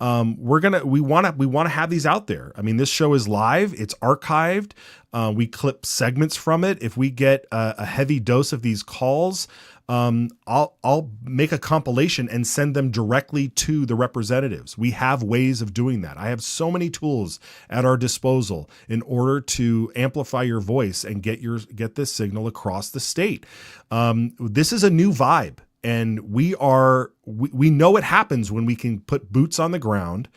We want to have these out there. I mean, this show is live, it's archived. We clip segments from it. If we get a heavy dose of these calls, I'll make a compilation and send them directly to the representatives. We have ways of doing that. I have so many tools at our disposal in order to amplify your voice and get this signal across the state. This is a new vibe. And we know it happens when we can put boots on the ground.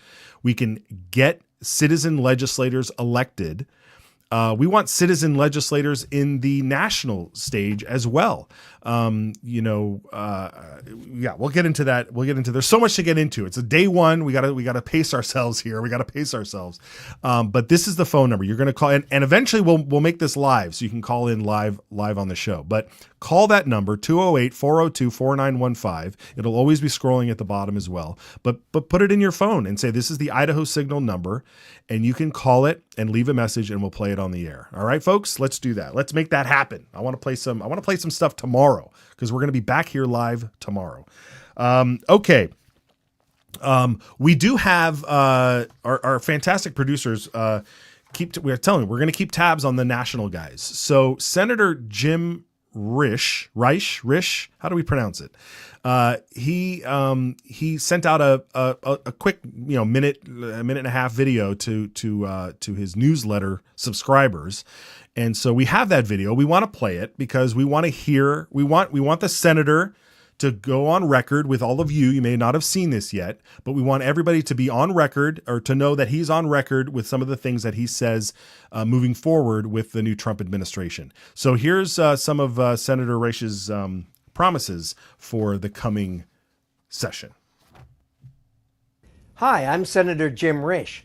We can get citizen legislators elected. We want citizen legislators in the national stage as well. We'll get into that. There's so much to get into. It's a day one. We gotta pace ourselves here. But this is the phone number you're going to call, and eventually we'll make this live, so you can call in live on the show. But call that number, 208-402-4915. It'll always be scrolling at the bottom as well. But put it in your phone and say, this is the Idaho Signal number, and you can call it and leave a message, and we'll play it on the air. All right, folks, let's do that. Let's make that happen. I want to play some stuff tomorrow, because we're going to be back here live tomorrow. Okay. We do have our fantastic producers. We're going to keep tabs on the national guys. So Senator Jim Risch, how do we pronounce it? He sent out a quick, minute and a half video to his newsletter subscribers. And so we have that video. We want to play it because we want the senator to go on record with all of you. You may not have seen this yet, but we want everybody to be on record, or to know that he's on record with some of the things that he says moving forward with the new Trump administration. So here's some of Senator Risch's promises for the coming session. Hi, I'm Senator Jim Risch.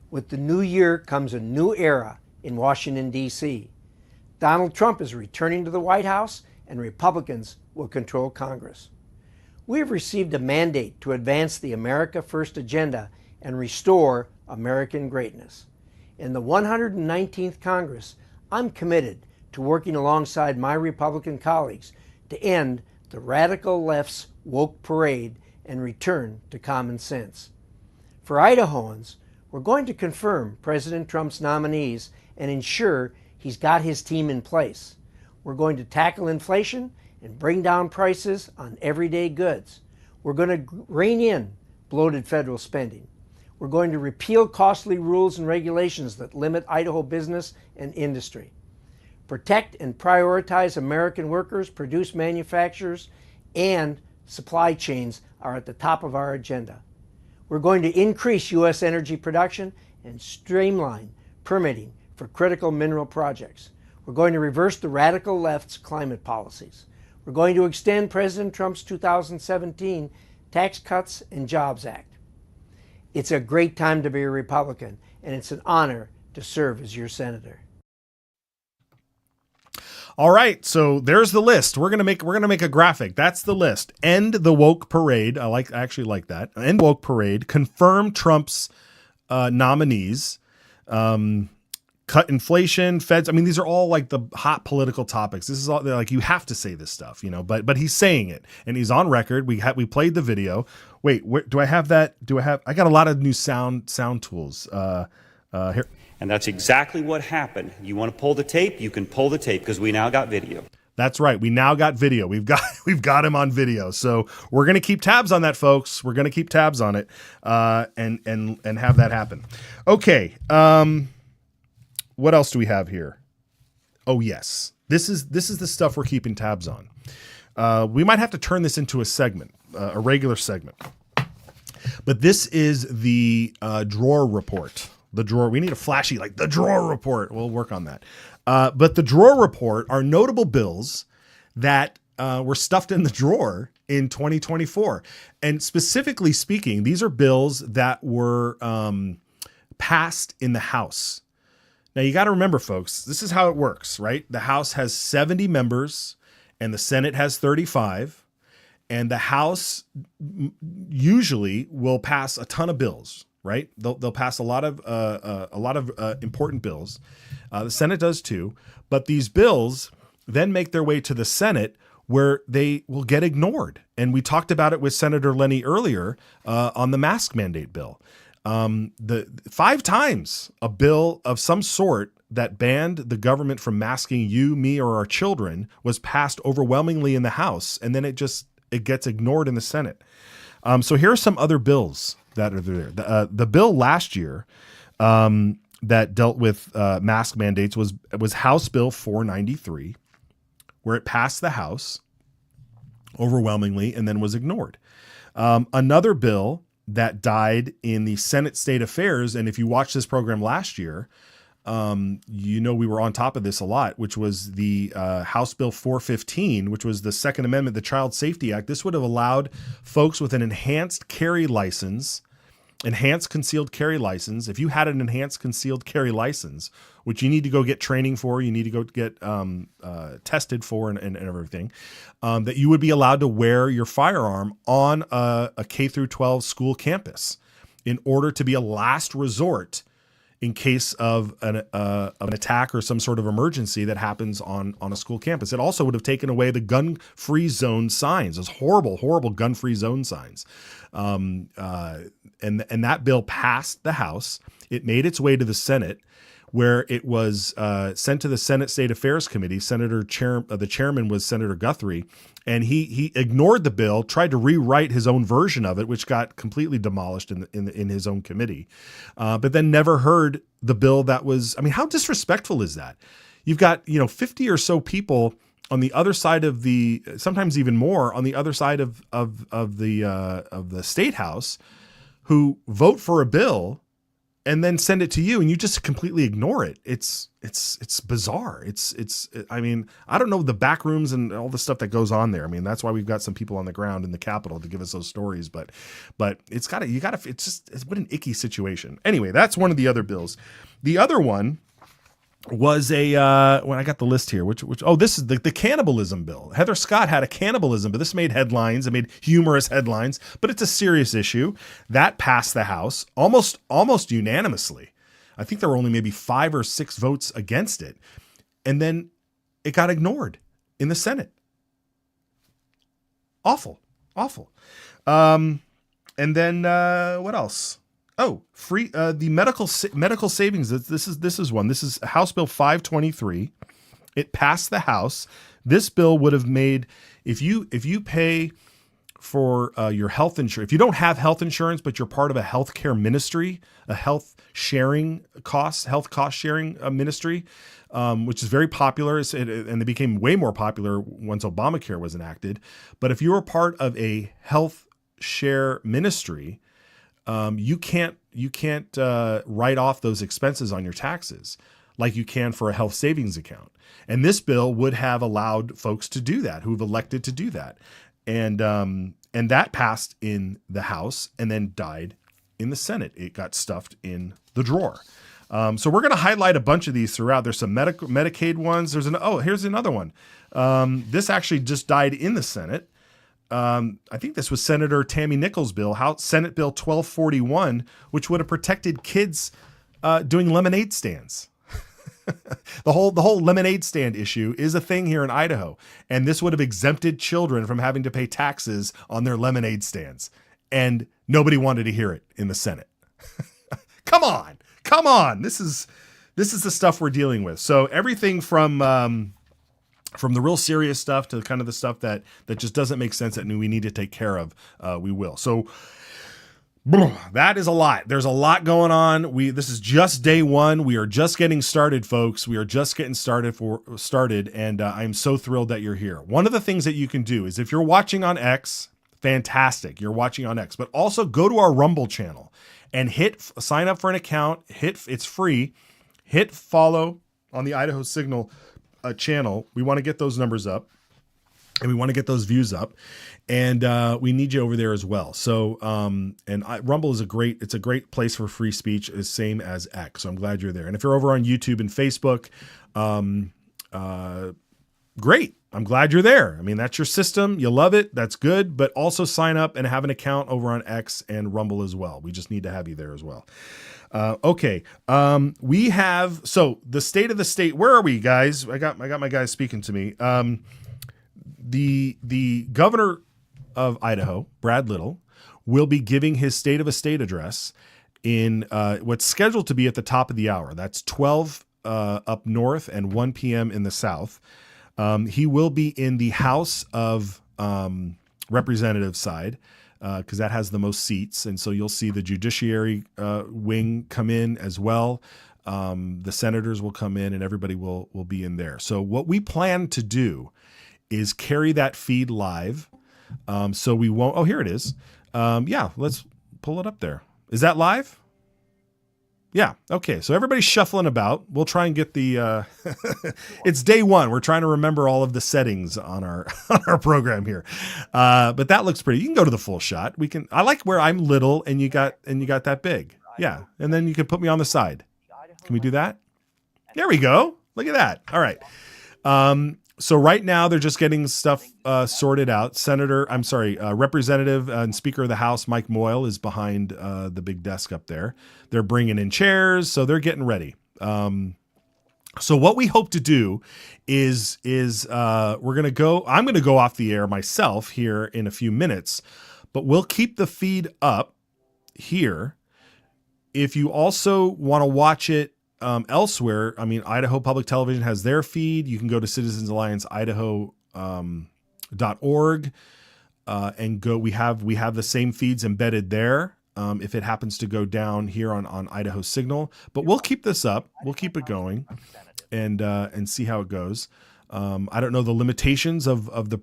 With the new year comes a new era in Washington, D.C. Donald Trump is returning to the White House, and Republicans will control Congress. We have received a mandate to advance the America First agenda and restore American greatness. In the 119th Congress, I'm committed to working alongside my Republican colleagues to end the radical left's woke parade and return to common sense. For Idahoans, we're going to confirm President Trump's nominees and ensure he's got his team in place. We're going to tackle inflation and bring down prices on everyday goods. We're going to rein in bloated federal spending. We're going to repeal costly rules and regulations that limit Idaho business and industry. Protect and prioritize American workers, produce manufacturers, and supply chains are at the top of our agenda. We're going to increase U.S. energy production and streamline permitting for critical mineral projects. We're going to reverse the radical left's climate policies. We're going to extend President Trump's 2017 Tax Cuts and Jobs Act. It's a great time to be a Republican, and it's an honor to serve as your senator. All right, so there's the list. We're gonna make a graphic. That's the list. End the woke parade. I actually like that. End the woke parade. Confirm Trump's nominees. cut inflation, feds. I mean, these are all like the hot political topics. This is all like, you have to say this stuff, but he's saying it and he's on record. We played the video. Wait, do I have that? I got a lot of new sound tools here. And that's exactly what happened. You want to pull the tape? You can pull the tape because we now got video. That's right. We now got video. We've got him on video. So we're going to keep tabs on that, folks. We're going to keep tabs on it and have that happen. Okay. What else do we have here? Oh, yes. This is the stuff we're keeping tabs on. We might have to turn this into a segment, a regular segment. But this is the drawer report. The drawer. We need a flashy, like the drawer report. We'll work on that. But the drawer report are notable bills that were stuffed in the drawer in 2024. And specifically speaking, these are bills that were passed in the House. Now, you got to remember, folks, this is how it works, right? The House has 70 members and the Senate has 35. And the House usually will pass a ton of bills, right? They'll pass a lot of important bills. The Senate does too, but these bills then make their way to the Senate where they will get ignored. And we talked about it with Senator Lenny earlier on the mask mandate bill. The 5 times a bill of some sort that banned the government from masking you, me, or our children was passed overwhelmingly in the House, and then it gets ignored in the Senate. So here are some other bills that are there. The bill last year that dealt with mask mandates was House Bill 493, where it passed the House overwhelmingly and then was ignored. Another bill that died in the Senate State Affairs, and if you watched this program last year, we were on top of this a lot, which was the House Bill 415, which was the Second Amendment, the Child Safety Act. This would have allowed folks with an enhanced concealed carry license. If you had an enhanced concealed carry license, which you need to go get training for, you need to go get tested for and everything, that you would be allowed to wear your firearm on a K through 12 school campus in order to be a last resort in case of an attack or some sort of emergency that happens on a school campus. It also would have taken away the gun-free zone signs, those horrible, horrible gun-free zone signs. And that bill passed the House. It made its way to the Senate, where it was sent to the Senate State Affairs Committee. The chairman was Senator Guthrie, and he ignored the bill, tried to rewrite his own version of it, which got completely demolished in his own committee, but then never heard the bill that was. I mean, how disrespectful is that? You've got 50 or so people on the other side of sometimes even more on the other side of the State House who vote for a bill and then send it to you, and you just completely ignore it. It's bizarre. I mean, I don't know the back rooms and all the stuff that goes on there. I mean, that's why we've got some people on the ground in the Capitol to give us those stories. But it's what an icky situation. Anyway, that's one of the other bills. The other one was when I got the list here, this is the cannibalism bill. Heather Scott had a cannibalism bill. This made headlines. It made humorous headlines, but it's a serious issue. That passed the House almost unanimously. I think there were only maybe 5 or 6 votes against it. And then it got ignored in the Senate. Awful. And then what else? Oh, free the medical savings. This is one. This is House Bill 523. It passed the House. This bill would have made if you pay for your health insurance. If you don't have health insurance, but you're part of a healthcare ministry, a health cost sharing ministry, which is very popular, and it became way more popular once Obamacare was enacted. But if you were part of a health share ministry, you can't write off those expenses on your taxes like you can for a health savings account. And this bill would have allowed folks to do that who've elected to do that. And that passed in the House and then died in the Senate. It got stuffed in the drawer. So we're going to highlight a bunch of these throughout. There's some Medicaid ones. Here's another one. This actually just died in the Senate. I think this was Senator Tammy Nichols' bill, Senate Bill 1241, which would have protected kids doing lemonade stands. The whole lemonade stand issue is a thing here in Idaho, and this would have exempted children from having to pay taxes on their lemonade stands, and nobody wanted to hear it in the Senate. Come on. This is the stuff we're dealing with. So everything from the real serious stuff to kind of the stuff that just doesn't make sense that we need to take care of, we will. So that is a lot. There's a lot going on. This is just day one. We are just getting started, folks. We are just getting started, and I'm so thrilled that you're here. One of the things that you can do is if you're watching on X, fantastic. You're watching on X, but also go to our Rumble channel and sign up for an account. It's free. Hit follow on the Idaho Signal channel. We want to get those numbers up, and we want to get those views up, and we need you over there as well. So, Rumble is a great place for free speech, is same as X. So I'm glad you're there. And if you're over on YouTube and Facebook, great. I'm glad you're there. I mean, that's your system. You love it. That's good. But also sign up and have an account over on X and Rumble as well. We just need to have you there as well. Okay. We have, so the state of the state, where are we, guys? I got my guys speaking to me. The governor of Idaho, Brad Little, will be giving his state of a state address in what's scheduled to be at the top of the hour. That's 12 up north and 1 p.m. in the south. He will be in the House of Representatives side, because that has the most seats. And so you'll see the judiciary wing come in as well. The senators will come in, and everybody will be in there. So what we plan to do is carry that feed live. So we won't, oh, here it is. Yeah, let's pull it up there. Is that live? Yeah. Okay. So everybody's shuffling about. We'll try and get the, it's day one. We're trying to remember all of the settings on our program here. But that looks pretty. You can go to the full shot. I like where I'm little and you got that big. Yeah. And then you can put me on the side. Can we do that? There we go. Look at that. All right. So right now they're just getting stuff sorted out. Representative and Speaker of the House Mike Moyle is behind the big desk up there. They're bringing in chairs, so they're getting ready. So what we hope to do is I'm going to go off the air myself here in a few minutes, but we'll keep the feed up here. If you also want to watch it elsewhere, I mean, Idaho Public Television has their feed. You can go to Citizens Alliance Idaho .org and go. We have the same feeds embedded there. If it happens to go down here on Idaho Signal, but we'll keep this up. We'll keep it going and see how it goes. I don't know the limitations of the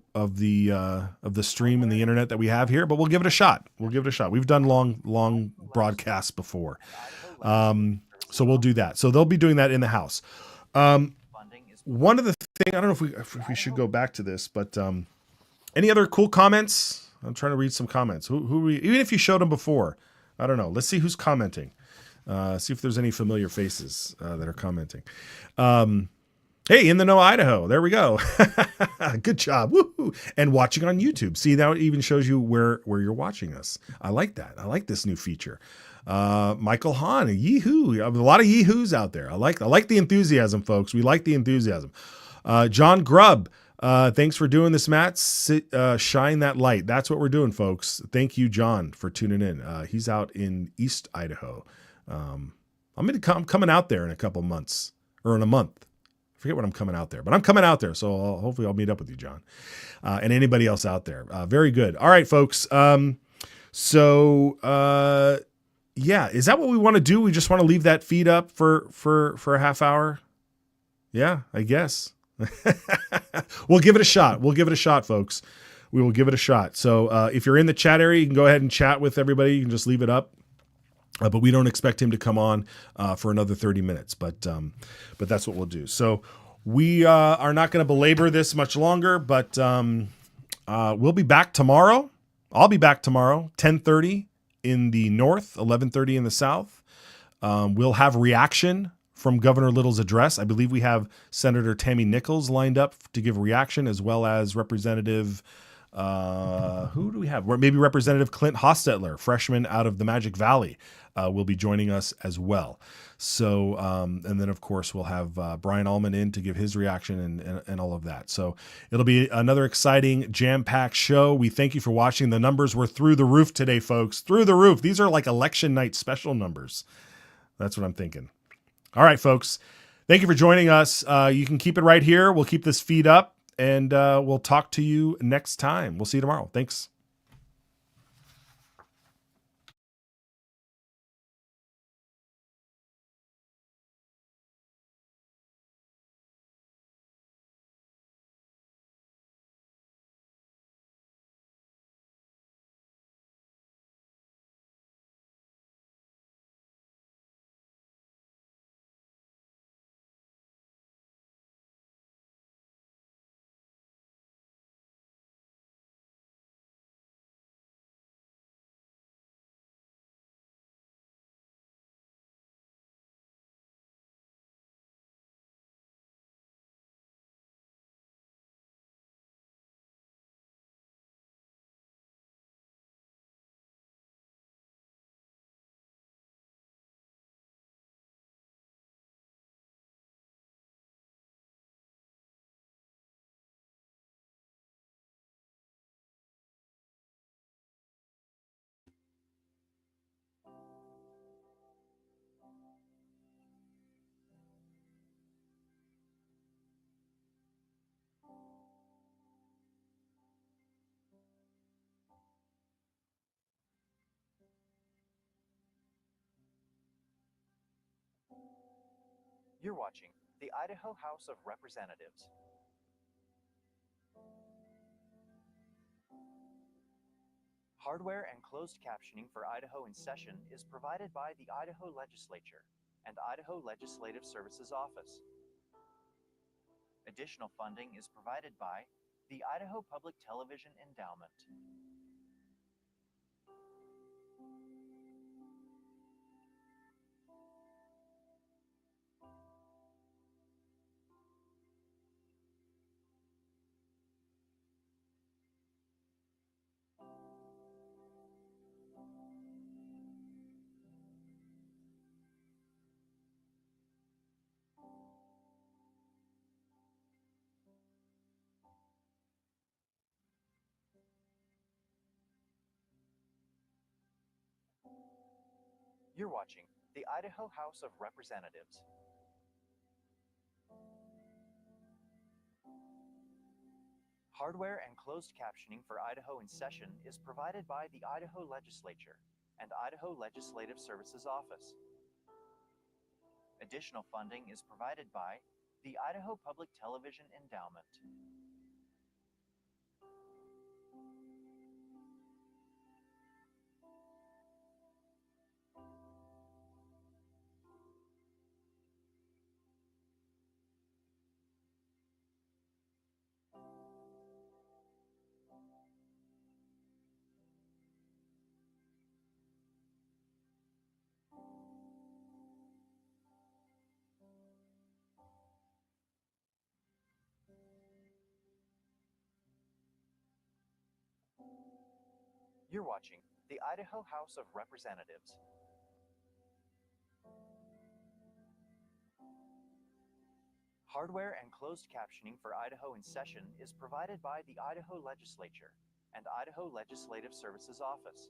stream and the internet that we have here, but we'll give it a shot. We've done long broadcasts before. So we'll do that. So they'll be doing that in the House. One of the things, I don't know if we should go back to this, but any other cool comments? I'm trying to read some comments. Even if you showed them before, I don't know. Let's see who's commenting. See if there's any familiar faces that are commenting. Hey, In the Know Idaho. There we go. Good job. Woo-hoo. And watching on YouTube. See, now it even shows you where you're watching us. I like that. I like this new feature. Michael Hahn, yee-hoo. A lot of yee-hoos out there. I like the enthusiasm, folks. We like the enthusiasm. John Grubb, thanks for doing this, Matt. Shine that light. That's what we're doing, folks. Thank you, John, for tuning in. He's out in East Idaho. I'm coming out there in a couple months, or in a month. I forget when I'm coming out there, but I'm coming out there. So hopefully I'll meet up with you, John, and anybody else out there. Very good. All right, folks. Yeah, is that what we want to do? We just want to leave that feed up for a half hour? Yeah, I guess. We'll give it a shot. We'll give it a shot, folks. We will give it a shot. So if you're in the chat area, you can go ahead and chat with everybody. You can just leave it up. But we don't expect him to come on for another 30 minutes. But that's what we'll do. So we are not going to belabor this much longer, but we'll be back tomorrow. I'll be back tomorrow, 10:30 in the north, 11:30 in the south. We'll have reaction from Governor Little's address. I believe we have Senator Tammy Nichols lined up to give reaction, as well as Representative, who do we have? Maybe Representative Clint Hostetler, freshman out of the Magic Valley, will be joining us as well. So, and then of course we'll have Brian Allman in to give his reaction and all of that. So it'll be another exciting jam-packed show. We thank you for watching. The numbers were through the roof today, folks. Through the roof. These are like election night special numbers. That's what I'm thinking. All right, folks. Thank you for joining us. You can keep it right here. We'll keep this feed up, and we'll talk to you next time. We'll see you tomorrow. Thanks. You're watching the Idaho House of Representatives. Hardware and closed captioning for Idaho in session is provided by the Idaho Legislature and Idaho Legislative Services Office. Additional funding is provided by the Idaho Public Television Endowment. You're watching the Idaho House of Representatives. Hardware and closed captioning for Idaho in session is provided by the Idaho Legislature and Idaho Legislative Services Office. Additional funding is provided by the Idaho Public Television Endowment. You're watching the Idaho House of Representatives. Hardware and closed captioning for Idaho in session is provided by the Idaho Legislature and Idaho Legislative Services Office.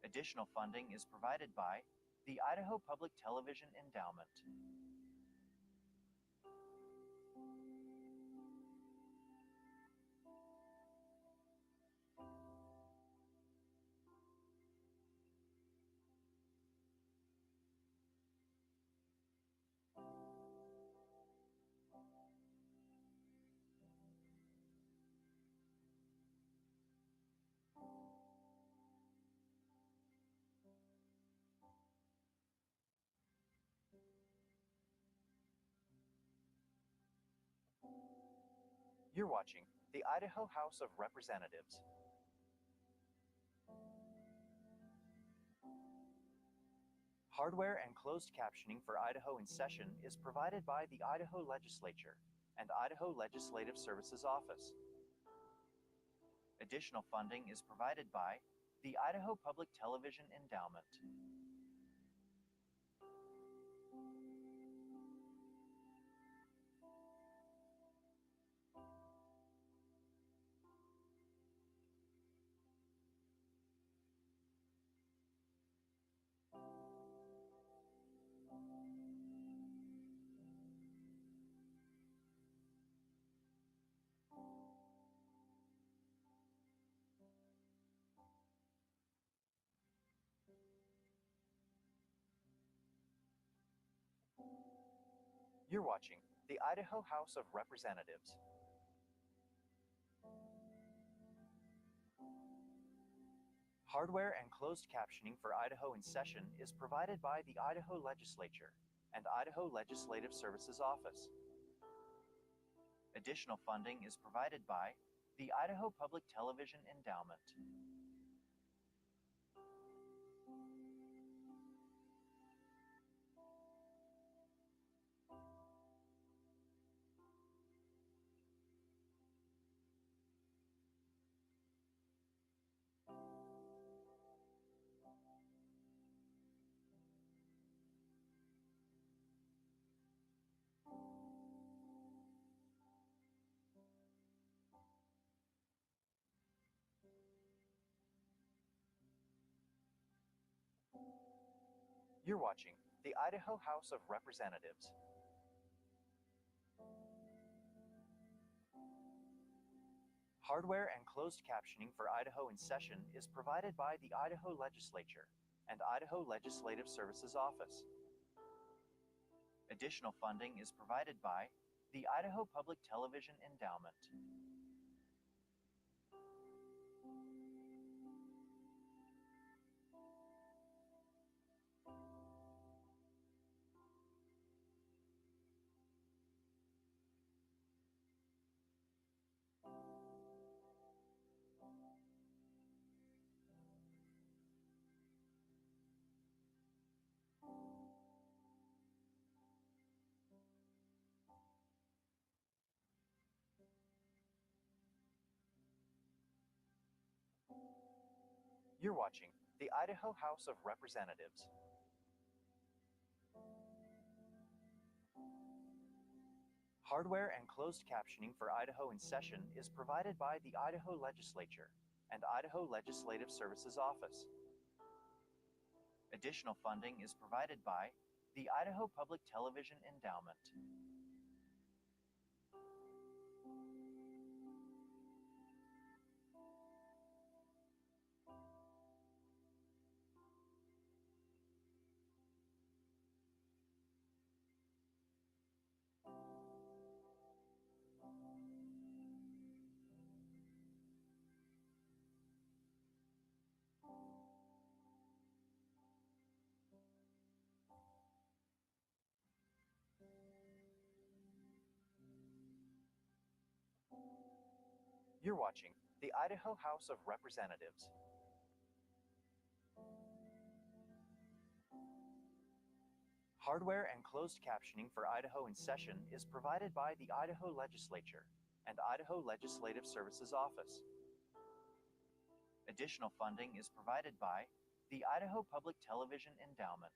Additional funding is provided by the Idaho Public Television Endowment. You're watching the Idaho House of Representatives. Hardware and closed captioning for Idaho in session is provided by the Idaho Legislature and Idaho Legislative Services Office. Additional funding is provided by the Idaho Public Television Endowment. You're watching the Idaho House of Representatives. Hardware and closed captioning for Idaho in Session is provided by the Idaho Legislature and Idaho Legislative Services Office. Additional funding is provided by the Idaho Public Television Endowment. You're watching the Idaho House of Representatives. Hardware and closed captioning for Idaho in Session is provided by the Idaho Legislature and Idaho Legislative Services Office. Additional funding is provided by the Idaho Public Television Endowment. You're watching the Idaho House of Representatives. Hardware and closed captioning for Idaho in Session is provided by the Idaho Legislature and Idaho Legislative Services Office. Additional funding is provided by the Idaho Public Television Endowment. You're watching the Idaho House of Representatives. Hardware and closed captioning for Idaho in Session is provided by the Idaho Legislature and Idaho Legislative Services Office. Additional funding is provided by the Idaho Public Television Endowment.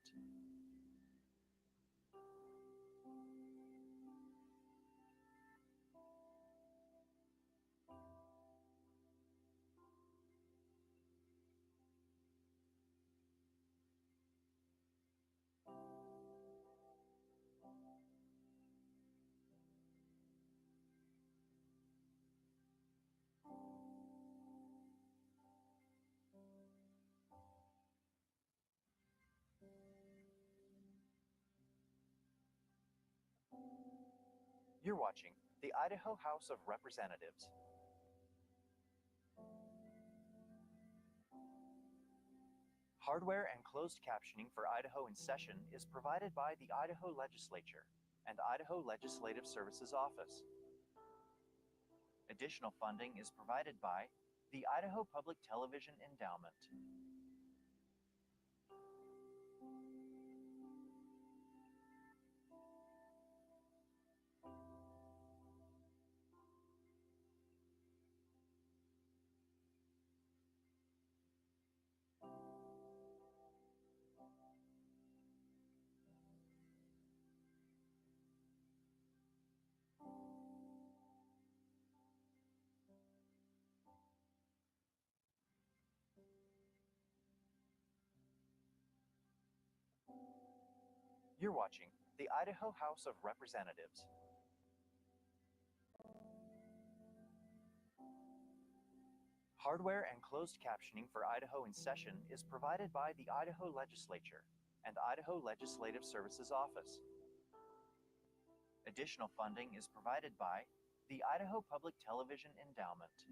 You're watching the Idaho House of Representatives. Hardware and closed captioning for Idaho in Session is provided by the Idaho Legislature and Idaho Legislative Services Office. Additional funding is provided by the Idaho Public Television Endowment. You're watching the Idaho House of Representatives. Hardware and closed captioning for Idaho in Session is provided by the Idaho Legislature and Idaho Legislative Services Office. Additional funding is provided by the Idaho Public Television Endowment.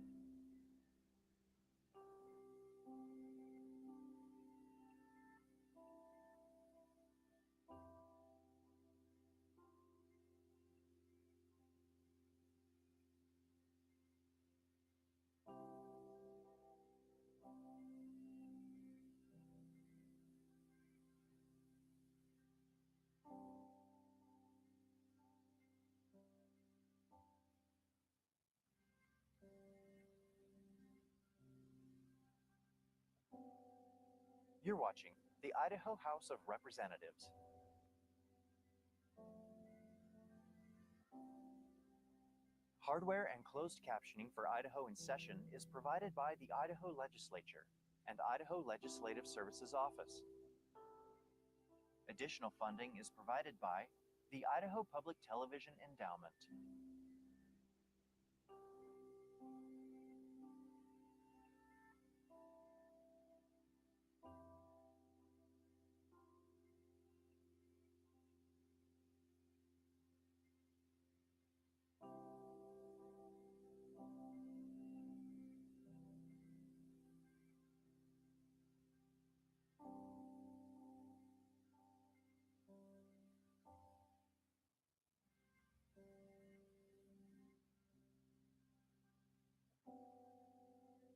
You're watching the Idaho House of Representatives. Hardware and closed captioning for Idaho in Session is provided by the Idaho Legislature and Idaho Legislative Services Office. Additional funding is provided by the Idaho Public Television Endowment.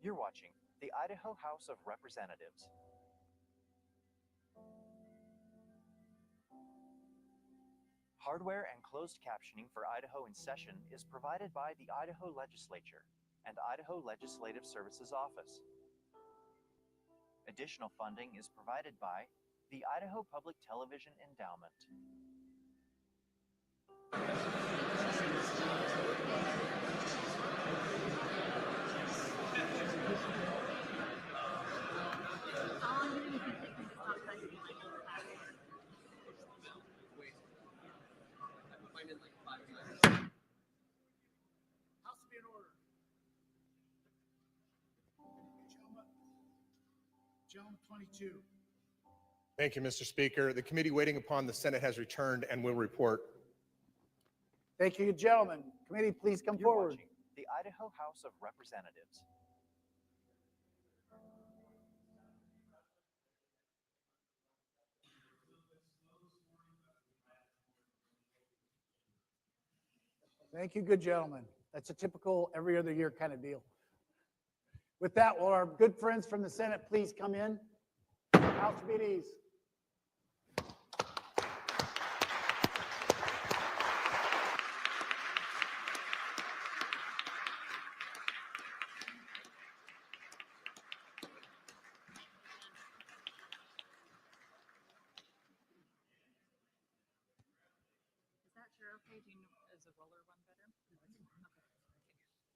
You're watching the Idaho House of Representatives. Hardware and closed captioning for Idaho in Session is provided by the Idaho Legislature and Idaho Legislative Services Office. Additional funding is provided by the Idaho Public Television Endowment. Gentleman 22. Thank you, Mr. Speaker. The committee waiting upon the Senate has returned and will report. Thank you, gentlemen. Committee, please come forward. Watching the Idaho House of Representatives. Thank you, good gentlemen. That's a typical every other year kind of deal. With that, will our good friends from the Senate please come in? House be at ease. Is that chair okay? Do you know, is a roller one better? Okay.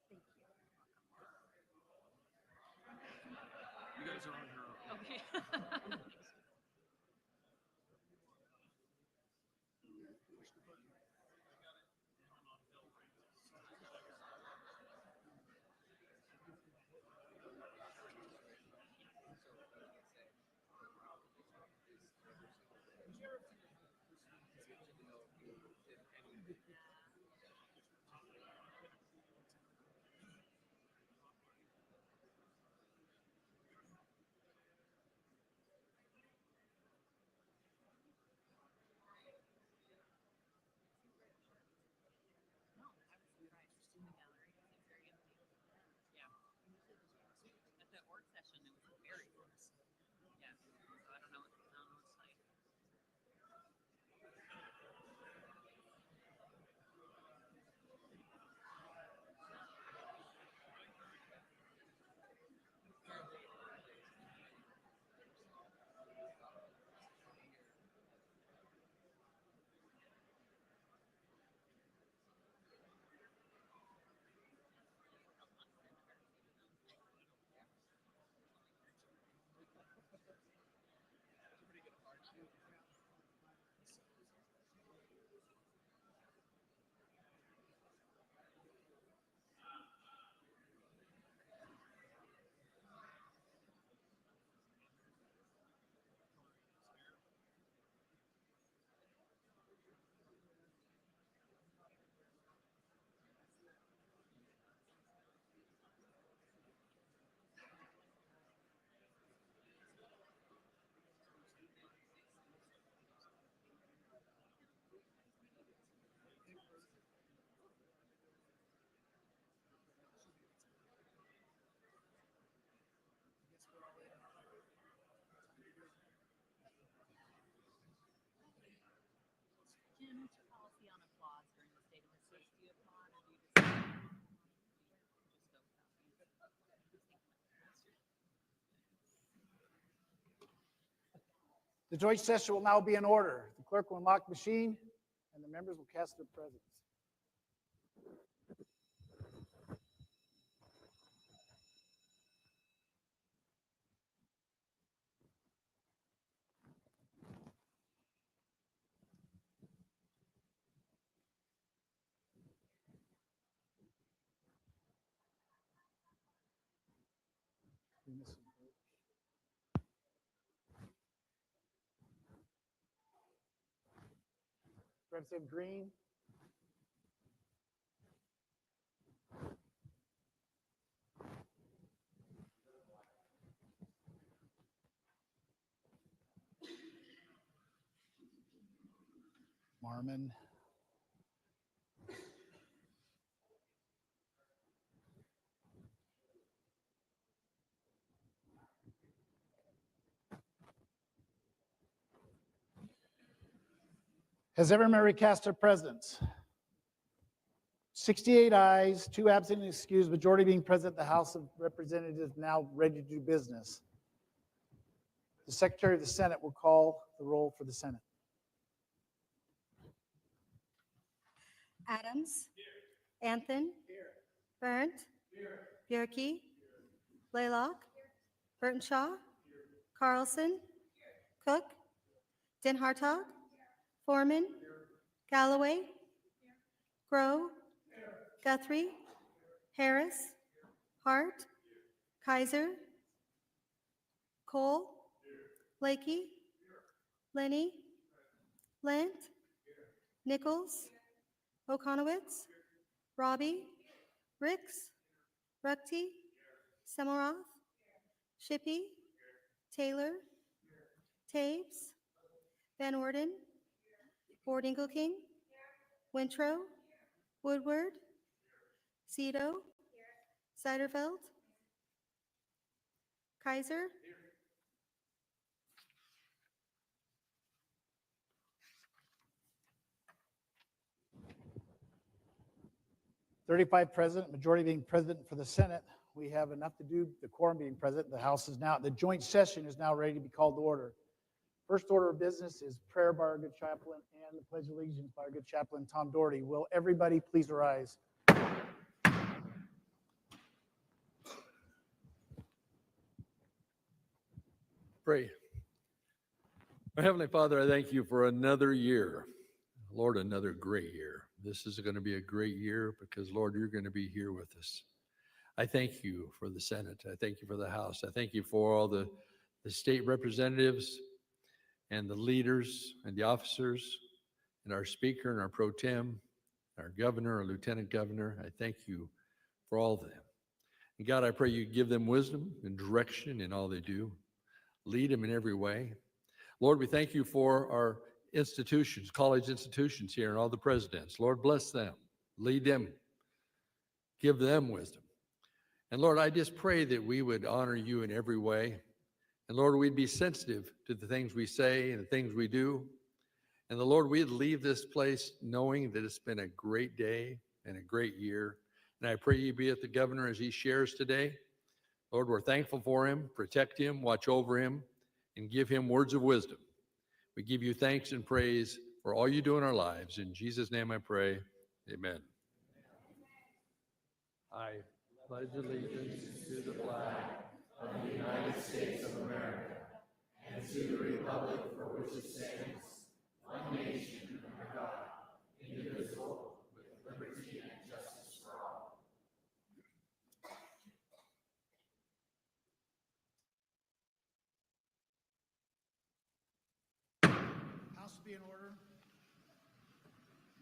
Thank you. You guys are on your own. Okay. The joint session will now be in order. The clerk will unlock the machine and the members will cast their presence. Representative Green. Marmon. Has every member cast their presence? 68 ayes, 2 absent and excused, majority being present. The House of Representatives now ready to do business. The Secretary of the Senate will call the roll for the Senate. Adams. Anthon. Berndt. Bjerke. Blaylock. Burtonshaw. Carlson. Cook. Den Hartog. Foreman. Galloway. Grow. Guthrie. Harris. Hart. Kaiser. Cole. Blakey. Lenny. Lent. Nichols. Okonowitz. Robbie. Ricks. Ruckty. Semmelroth. Shippey. Taylor. Taves. Van Orden. Ward Engelking. Wintro. Woodward. Cito. Seiderfeld. Kaiser. 35 present, majority being present for the Senate. We have enough to do, the quorum being present. The House is now, the joint session is now ready to be called to order. First order of business is prayer by our good chaplain and the Pledge of Allegiance by our good chaplain, Tom Doherty. Will everybody please rise? Pray. Our Heavenly Father, I thank you for another year. Lord, another great year. This is going to be a great year because, Lord, you're going to be here with us. I thank you for the Senate. I thank you for the House. I thank you for all the state representatives and the leaders and the officers and our speaker and our pro tem, our governor, our lieutenant governor. I thank you for all of them. And God, I pray you give them wisdom and direction in all they do. Lead them in every way. Lord, we thank you for our institutions, college institutions here and all the presidents. Lord, bless them. Lead them. Give them wisdom. And Lord, I just pray that we would honor you in every way. And Lord, we'd be sensitive to the things we say and the things we do. And the Lord, we'd leave this place knowing that it's been a great day and a great year. And I pray you be at the governor as he shares today. Lord, we're thankful for him. Protect him, watch over him, and give him words of wisdom. We give you thanks and praise for all you do in our lives. In Jesus' name I pray, amen. I pledge allegiance to the flag of the United States of America and to the republic for which it stands, one nation under God, indivisible, with liberty and justice for all. House will be in order.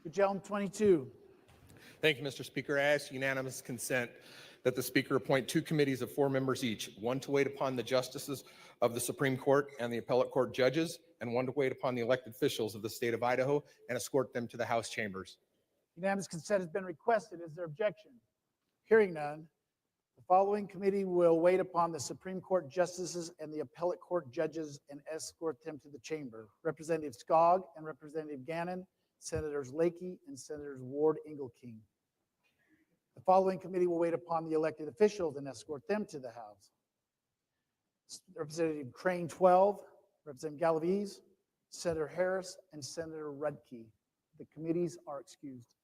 Good gentleman, 22. Thank you, Mr. Speaker. I ask unanimous consent that the Speaker appoint 2 committees of 4 members each, one to wait upon the justices of the Supreme Court and the appellate court judges, and one to wait upon the elected officials of the state of Idaho and escort them to the House chambers. Unanimous consent has been requested. Is there objection? Hearing none, the following committee will wait upon the Supreme Court justices and the appellate court judges and escort them to the chamber. Representative Skog and Representative Gannon, Senators Lakey and Senators Ward Engelking. The following committee will wait upon the elected officials and escort them to the House. Representative Crane 12, Representative Galaviz, Senator Harris, and Senator Rudke. The committees are excused.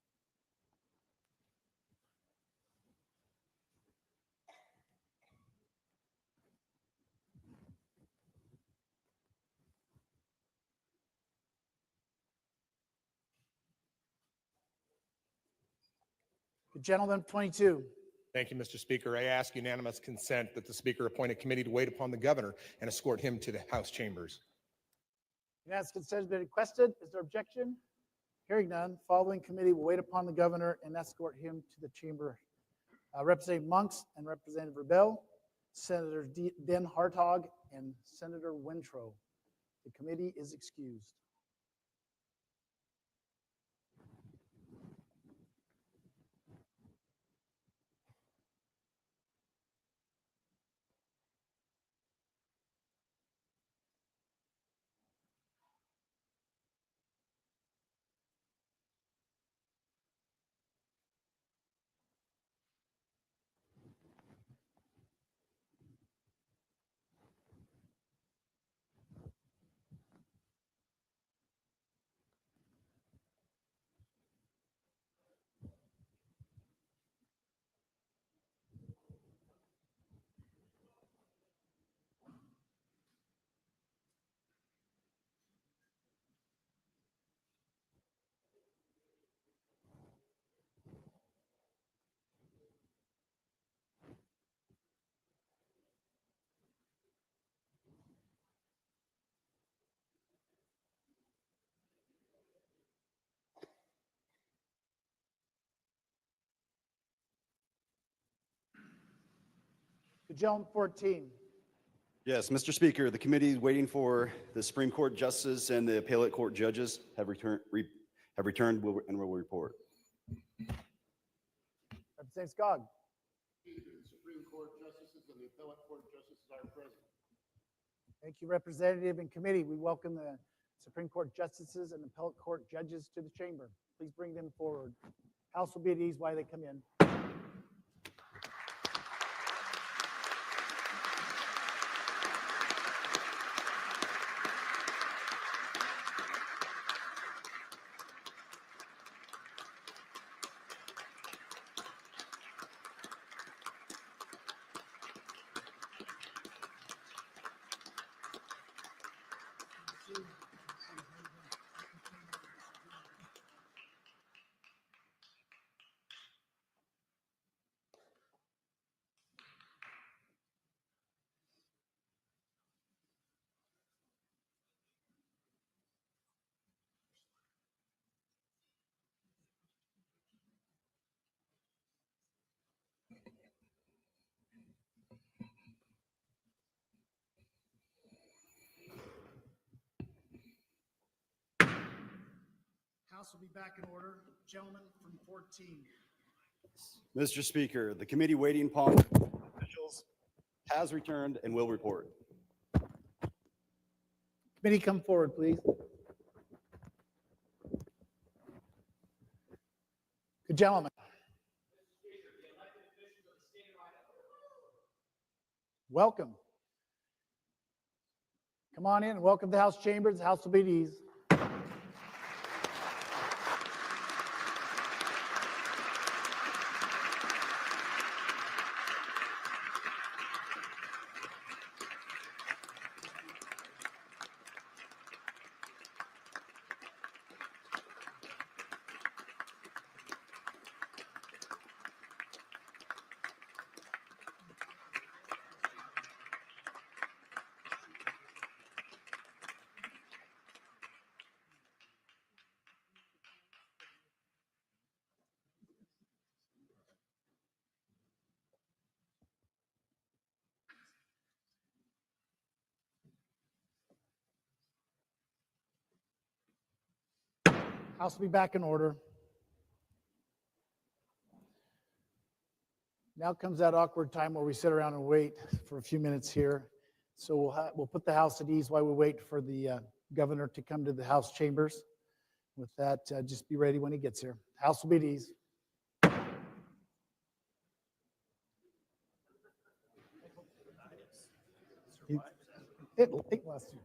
The gentleman 22. Thank you, Mr. Speaker. I ask unanimous consent that the Speaker appoint a committee to wait upon the governor and escort him to the House chambers. Unanimous consent has been requested. Is there objection? Hearing none, following committee will wait upon the governor and escort him to the chamber. Representative Monks and Representative Rebel, Senator Den Hartog, and Senator Wintrow. The committee is excused. The gentleman 14. Yes, Mr. Speaker, the committee is waiting for the Supreme Court justices and the appellate court judges have returned and will report. Representative Skog. The Supreme Court justices and the appellate court justices are present. Thank you, Representative and committee. We welcome the Supreme Court justices and appellate court judges to the chamber. Please bring them forward. House will be at ease while they come in. House will be back in order. Gentleman from 14. Mr. Speaker, the committee waiting upon officials has returned and will report. Committee, come forward, please. Good gentleman. Welcome. Come on in and welcome to the House chambers. The House will be at ease. House will be back in order. Now comes that awkward time where we sit around and wait for a few minutes here. So we'll put the House at ease while we wait for the governor to come to the House chambers. With that, just be ready when he gets here. House will be at ease. It lasts you.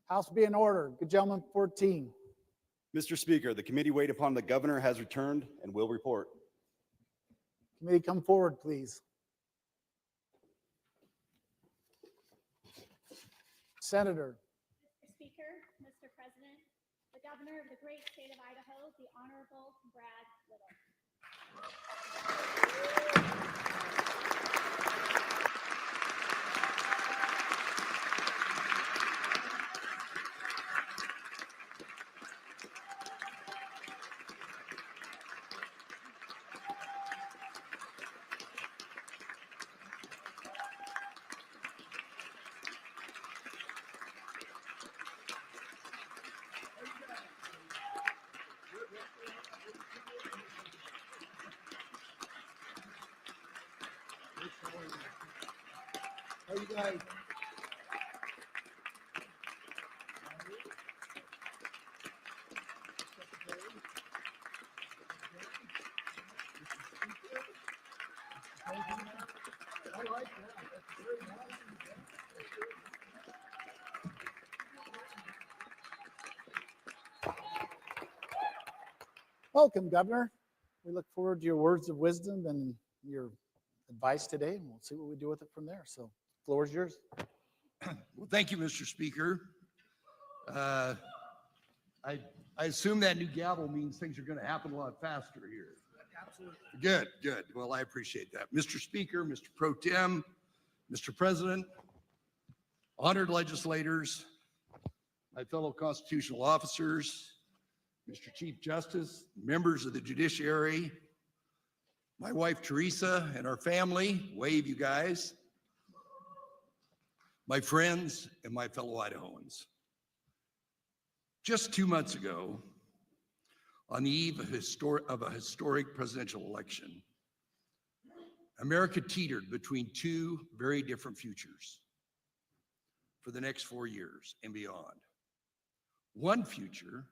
House be in order. Good gentleman, 14. Mr. Speaker, the committee waiting upon the governor has returned and will report. Committee, come forward, please. Senator. Mr. Speaker, Mr. President, the governor of the great state of Idaho, the Honorable Brad Little. How you guys? Welcome, Governor. We look forward to your words of wisdom and your advice today, and we'll see what we do with it from there. So, floor is yours. Well, thank you, Mr. Speaker. I assume that new gavel means things are going to happen a lot faster here. Absolutely. Good, good. Well, I appreciate that. Mr. Speaker, Mr. Pro Tem, Mr. President, honored legislators, my fellow constitutional officers, Mr. Chief Justice, members of the judiciary, my wife Teresa and our family, wave you guys, my friends and my fellow Idahoans. Just 2 months ago, on the eve of a historic presidential election, America teetered between two very different futures for the next 4 years and beyond. One future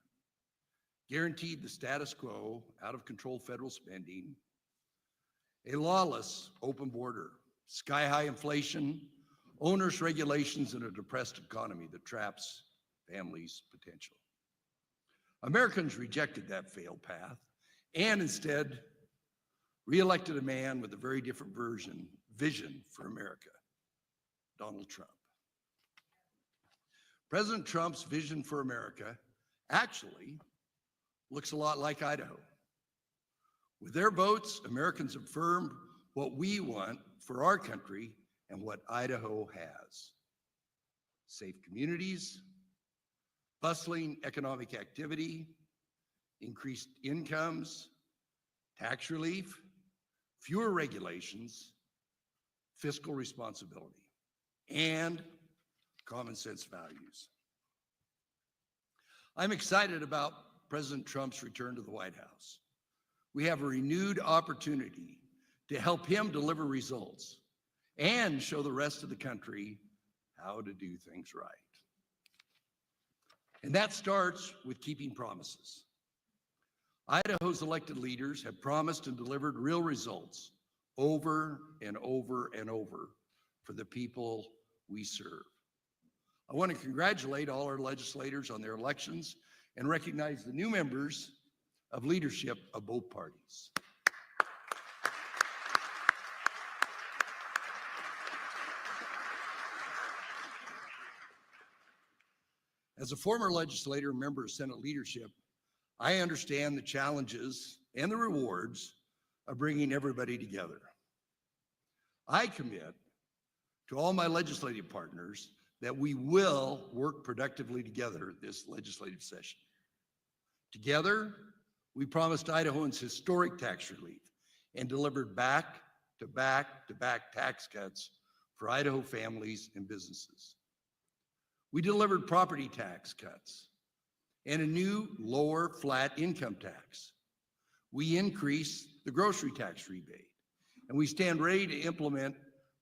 guaranteed the status quo, out of control federal spending, a lawless open border, sky-high inflation, onerous regulations, and a depressed economy that traps families' potential. Americans rejected that failed path and instead reelected a man with a very different vision for America, Donald Trump. President Trump's vision for America actually looks a lot like Idaho. With their votes, Americans affirmed what we want for our country and what Idaho has. Safe communities, bustling economic activity, increased incomes, tax relief, fewer regulations, fiscal responsibility, and common sense values. I'm excited about President Trump's return to the White House. We have a renewed opportunity to help him deliver results and show the rest of the country how to do things right. And that starts with keeping promises. Idaho's elected leaders have promised and delivered real results over and over and over for the people we serve. I want to congratulate all our legislators on their elections and recognize the new members of leadership of both parties. As a former legislator and member of Senate leadership, I understand the challenges and the rewards of bringing everybody together. I commit to all my legislative partners that we will work productively together this legislative session. Together, we promised Idahoans historic tax relief and delivered back-to-back-to-back tax cuts for Idaho families and businesses. We delivered property tax cuts and a new lower flat income tax. We increased the grocery tax rebate, and we stand ready to implement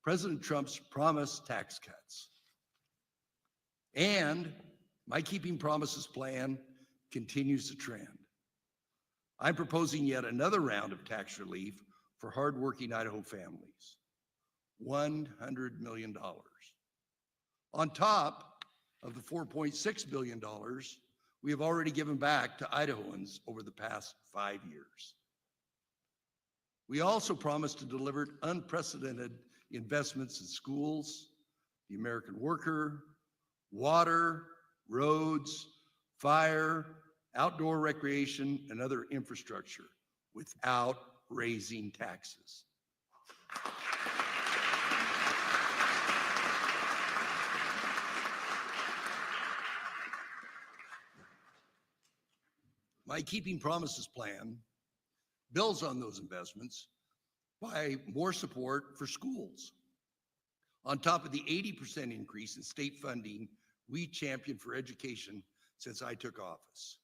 President Trump's promised tax cuts. And my Keeping Promises plan continues the trend. I'm proposing yet another round of tax relief for hardworking Idaho families, $100 million. On top of the $4.6 billion we have already given back to Idahoans over the past 5 years. We also promised to deliver unprecedented investments in schools, the American worker, water, roads, fire, outdoor recreation, and other infrastructure without raising taxes. My Keeping Promises plan builds on those investments by more support for schools. On top of the 80% increase in state funding we championed for education since I took office.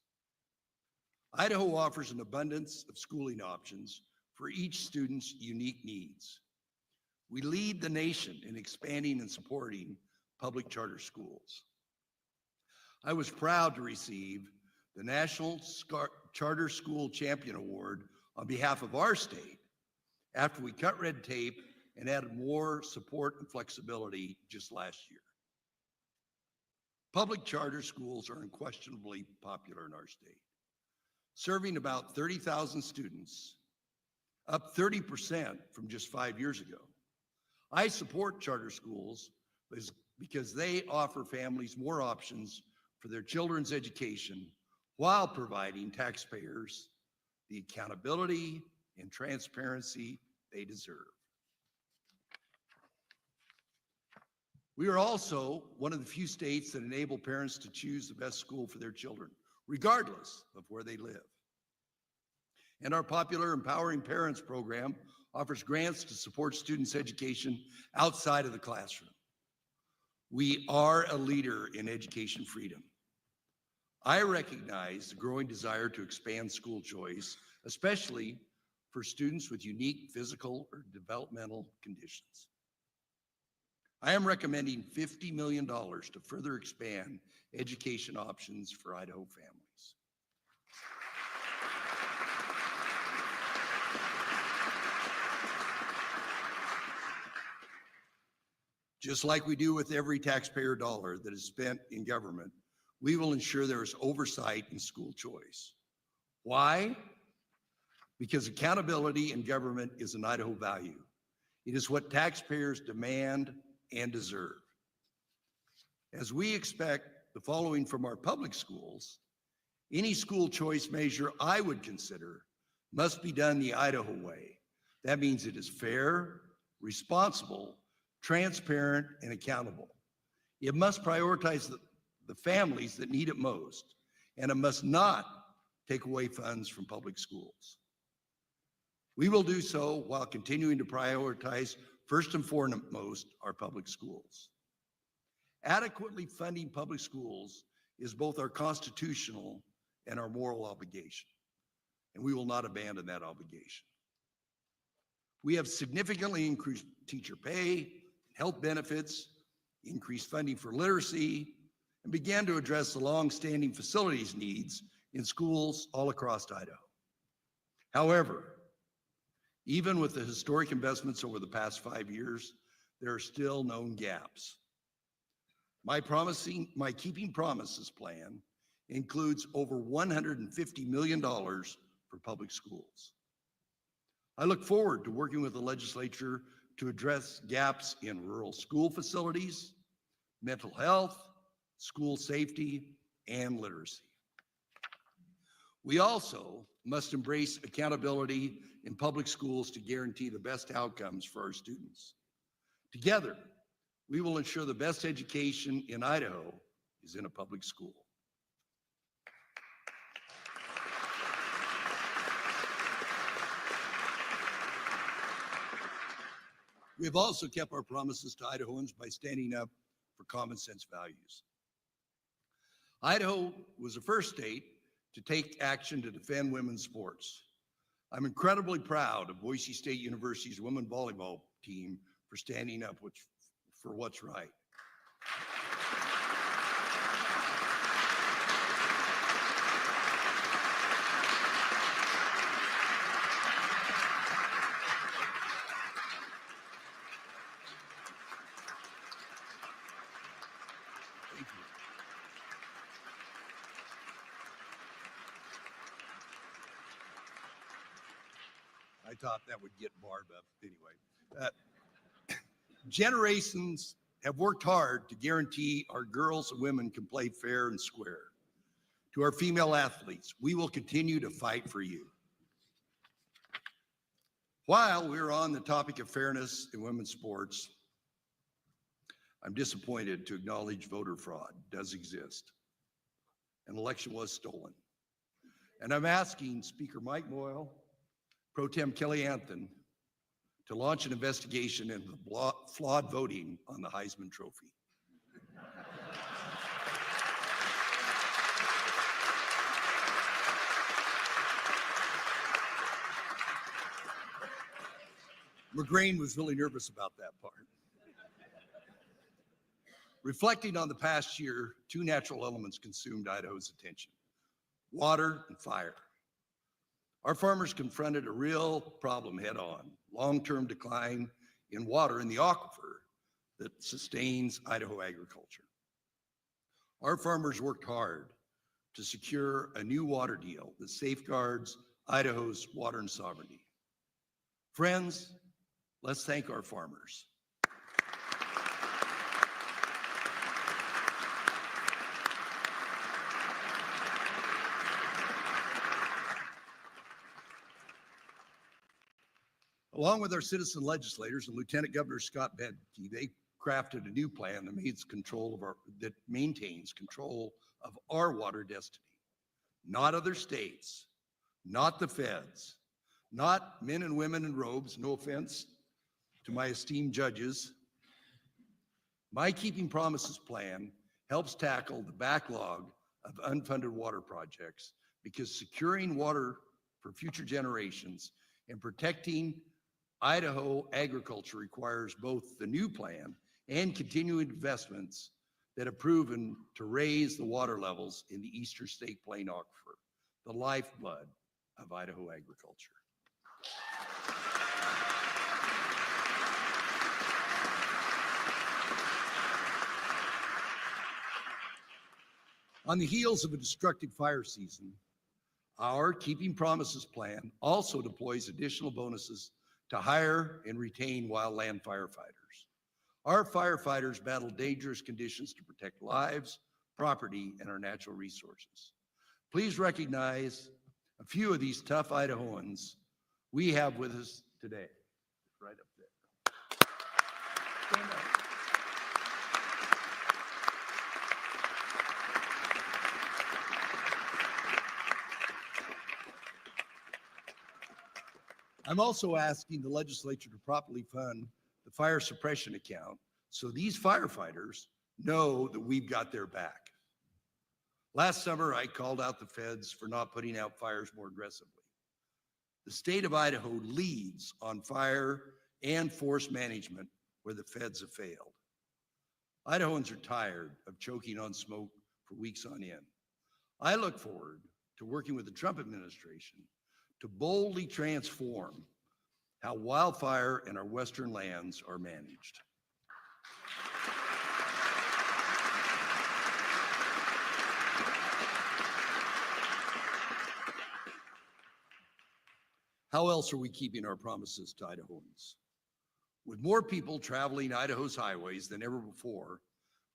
Idaho offers an abundance of schooling options for each student's unique needs. We lead the nation in expanding and supporting public charter schools. I was proud to receive the National Charter School Champion Award on behalf of our state after we cut red tape and added more support and flexibility just last year. Public charter schools are unquestionably popular in our state, serving about 30,000 students, up 30% from just 5 years ago. I support charter schools because they offer families more options for their children's education while providing taxpayers the accountability and transparency they deserve. We are also one of the few states that enable parents to choose the best school for their children, regardless of where they live. And our popular Empowering Parents program offers grants to support students' education outside of the classroom. We are a leader in education freedom. I recognize the growing desire to expand school choice, especially for students with unique physical or developmental conditions. I am recommending $50 million to further expand education options for Idaho families. Just like we do with every taxpayer dollar that is spent in government, we will ensure there is oversight in school choice. Why? Because accountability in government is an Idaho value. It is what taxpayers demand and deserve. As we expect the following from our public schools, any school choice measure I would consider must be done the Idaho way. That means it is fair, responsible, transparent, and accountable. It must prioritize the families that need it most, and it must not take away funds from public schools. We will do so while continuing to prioritize first and foremost our public schools. Adequately funding public schools is both our constitutional and our moral obligation, and we will not abandon that obligation. We have significantly increased teacher pay, health benefits, increased funding for literacy, and began to address the long-standing facilities needs in schools all across Idaho. However, even with the historic investments over the past 5 years, there are still known gaps. My Keeping Promises plan includes over $150 million for public schools. I look forward to working with the legislature to address gaps in rural school facilities, mental health, school safety, and literacy. We also must embrace accountability in public schools to guarantee the best outcomes for our students. Together, we will ensure the best education in Idaho is in a public school. We have also kept our promises to Idahoans by standing up for common sense values. Idaho was the first state to take action to defend women's sports. I'm incredibly proud of Boise State University's women's volleyball team for standing up for what's right. Thank you. I thought that would get Barb up anyway. Generations have worked hard to guarantee our girls and women can play fair and square. To our female athletes, we will continue to fight for you. While we're on the topic of fairness in women's sports, I'm disappointed to acknowledge voter fraud does exist. An election was stolen. And I'm asking Speaker Mike Moyle, Pro Tem Kelly Anthony, to launch an investigation into the flawed voting on the Heisman Trophy. McGrain was really nervous about that Reflecting on the past year, two natural elements consumed Idaho's attention: water and fire. Our farmers confronted a real problem head-on: long-term decline in water in the aquifer that sustains Idaho agriculture. Our farmers worked hard to secure a new water deal that safeguards Idaho's water and sovereignty. Friends, let's thank our farmers. Along with our citizen legislators and Lieutenant Governor Scott Bedke, they crafted a new plan that maintains control of our water destiny. Not other states, not the feds, not men and women in robes, no offense to my esteemed judges. My Keeping Promises plan helps tackle the backlog of unfunded water projects, because securing water for future generations and protecting Idaho agriculture requires both the new plan and continuing investments that have proven to raise the water levels in the Eastern State Plain Aquifer, the lifeblood of Idaho agriculture. On the heels of a destructive fire season, our Keeping Promises plan also deploys additional bonuses to hire and retain wildland firefighters. Our firefighters battle dangerous conditions to protect lives, property, and our natural resources. Please recognize a few of these tough Idahoans we have with us today. Right up there. Stand up. I'm also asking the legislature to properly fund the fire suppression account so these firefighters know that we've got their back. Last summer, I called out the feds for not putting out fires more aggressively. The state of Idaho leads on fire and forest management where the feds have failed. Idahoans are tired of choking on smoke for weeks on end. I look forward to working with the Trump administration to boldly transform how wildfire in our western lands are managed. How else are we keeping our promises to Idahoans? With more people traveling Idaho's highways than ever before,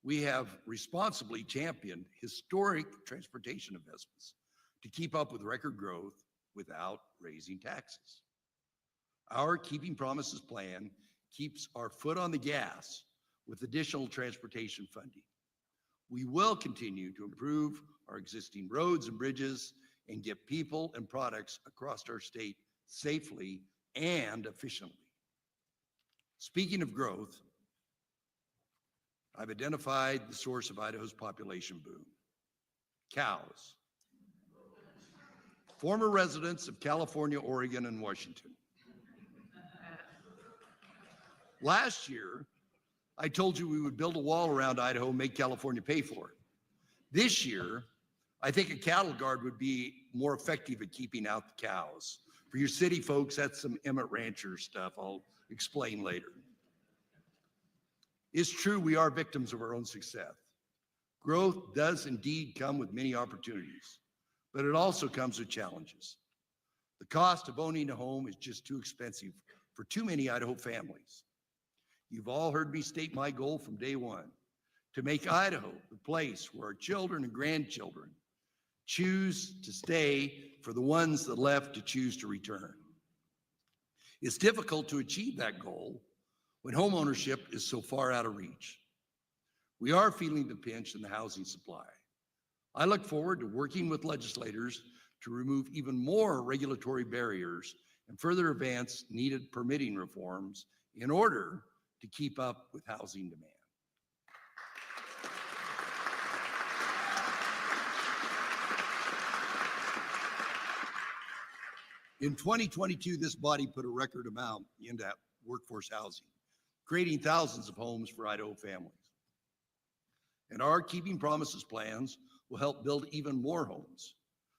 we have responsibly championed historic transportation investments to keep up with record growth without raising taxes. Our Keeping Promises plan keeps our foot on the gas with additional transportation funding. We will continue to improve our existing roads and bridges and get people and products across our state safely and efficiently. Speaking of growth, I've identified the source of Idaho's population boom: cows. Former residents of California, Oregon, and Washington. Last year, I told you we would build a wall around Idaho and make California pay for it. This year, I think a cattle guard would be more effective at keeping out the cows. For your city folks, that's some Emmett Rancher stuff I'll explain later. It's true we are victims of our own success. Growth does indeed come with many opportunities, but it also comes with challenges. The cost of owning a home is just too expensive for too many Idaho families. You've all heard me state my goal from day one: to make Idaho the place where our children and grandchildren choose to stay, for the ones that left to choose to return. It's difficult to achieve that goal when home ownership is so far out of reach. We are feeling the pinch in the housing supply. I look forward to working with legislators to remove even more regulatory barriers and further advance needed permitting reforms in order to keep up with housing demand. In 2022, this body put a record amount into workforce housing, creating thousands of homes for Idaho families. And our Keeping Promises plans will help build even more homes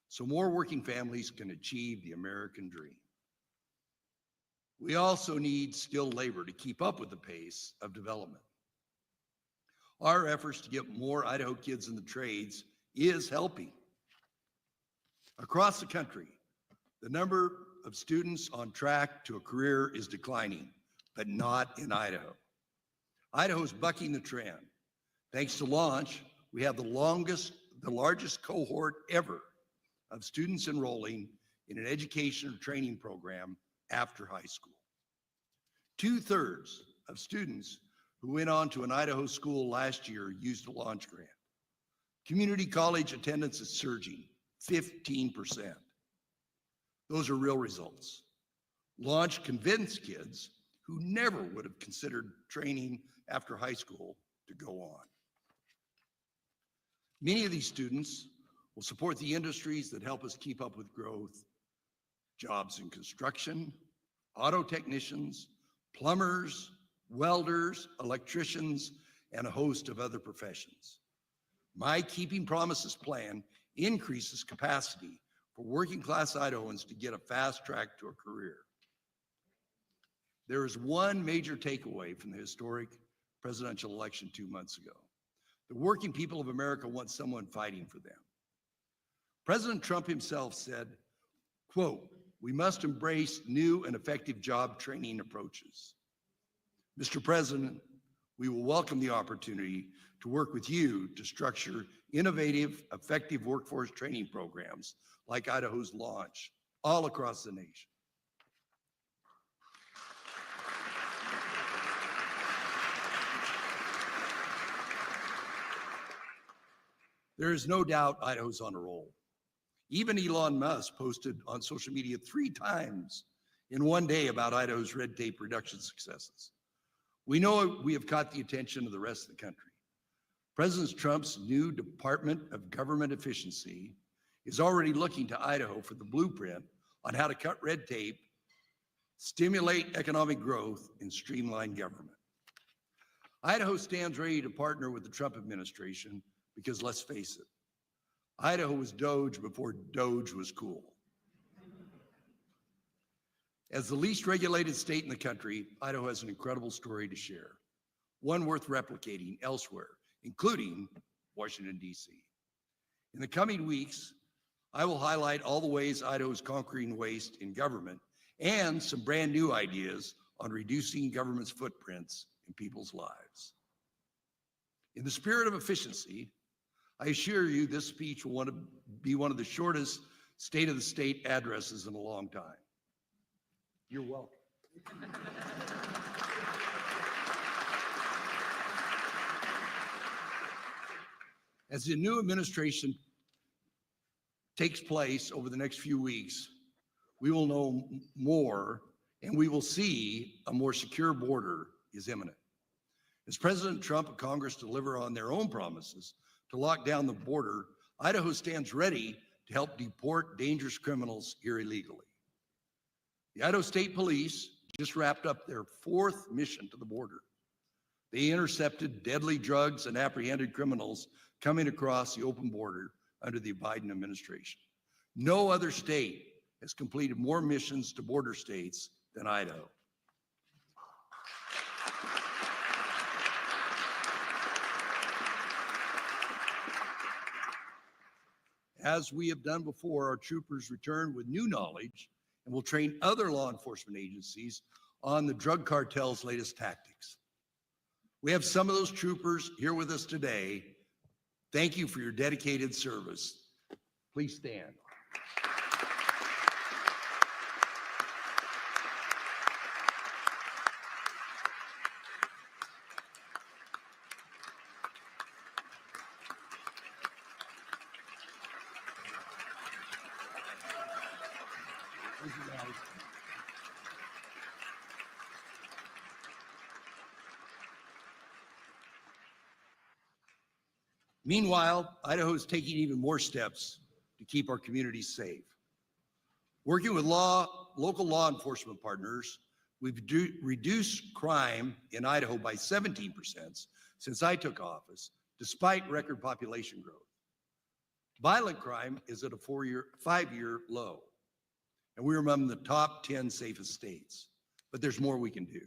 so more working families can achieve the American dream. We also need skilled labor to keep up with the pace of development. Our efforts to get more Idaho kids in the trades is helping. Across the country, the number of students on track to a career is declining, but not in Idaho. Idaho is bucking the trend. Thanks to Launch, we have the largest cohort ever of students enrolling in an education or training program after high school. 2/3 of students who went on to an Idaho school last year used a Launch grant. Community college attendance is surging, 15%. Those are real results. Launch convinced kids who never would have considered training after high school to go on. Many of these students will support the industries that help us keep up with growth: jobs in construction, auto technicians, plumbers, welders, electricians, and a host of other professions. My Keeping Promises plan increases capacity for working class Idahoans to get a fast track to a career. There is one major takeaway from the historic presidential election 2 months ago. The working people of America want someone fighting for them. President Trump himself said, quote, "We must embrace new and effective job training approaches." Mr. President, we will welcome the opportunity to work with you to structure innovative, effective workforce training programs like Idaho's Launch all across the nation. There is no doubt Idaho's on a roll. Even Elon Musk posted on social media 3 times in one day about Idaho's red tape reduction successes. We know we have caught the attention of the rest of the country. President Trump's new Department of Government Efficiency is already looking to Idaho for the blueprint on how to cut red tape, stimulate economic growth, and streamline government. Idaho stands ready to partner with the Trump administration because, let's face it, Idaho was Doge before Doge was cool. As the least regulated state in the country, Idaho has an incredible story to share, one worth replicating elsewhere, including Washington, D.C. In the coming weeks, I will highlight all the ways Idaho is conquering waste in government and some brand new ideas on reducing government's footprints in people's lives. In the spirit of efficiency, I assure you this speech will be one of the shortest State of the State addresses in a long time. You're welcome. As the new administration takes place over the next few weeks, we will know more and we will see a more secure border is imminent. As President Trump and Congress deliver on their own promises to lock down the border, Idaho stands ready to help deport dangerous criminals here illegally. The Idaho State Police just wrapped up their 4th mission to the border. They intercepted deadly drugs and apprehended criminals coming across the open border under the Biden administration. No other state has completed more missions to border states than Idaho. As we have done before, our troopers return with new knowledge and will train other law enforcement agencies on the drug cartel's latest tactics. We have some of those troopers here with us today. Thank you for your dedicated service. Please stand. Thank you, guys. Meanwhile, Idaho is taking even more steps to keep our communities safe. Working with local law enforcement partners, we've reduced crime in Idaho by 17% since I took office, despite record population growth. Violent crime is at a 5-year low, and we're among the top 10 safest states, but there's more we can do.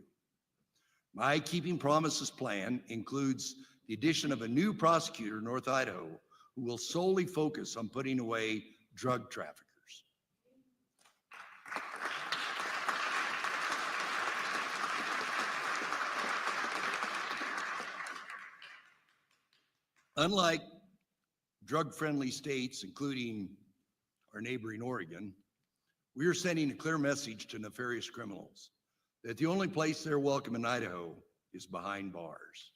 My Keeping Promises plan includes the addition of a new prosecutor in North Idaho who will solely focus on putting away drug traffickers. Unlike drug-friendly states, including our neighboring Oregon, we are sending a clear message to nefarious criminals that the only place they're welcome in Idaho is behind bars.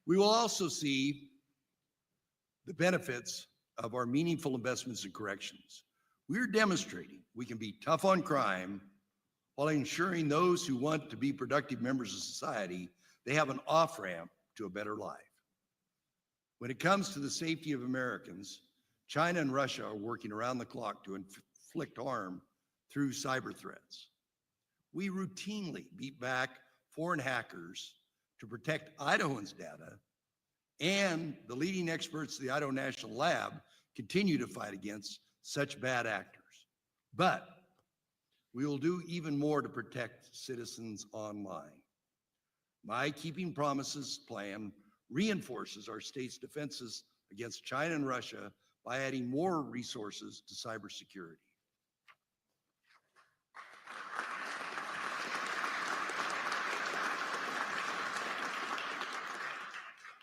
We will also see the benefits of our meaningful investments in corrections. We're demonstrating we can be tough on crime while ensuring those who want to be productive members of society, they have an off-ramp to a better life. When it comes to the safety of Americans, China and Russia are working around the clock to inflict harm through cyber threats. We routinely beat back foreign hackers to protect Idahoans' data, and the leading experts at the Idaho National Lab continue to fight against such bad actors. But we will do even more to protect citizens online. My Keeping Promises plan reinforces our state's defenses against China and Russia by adding more resources to cybersecurity.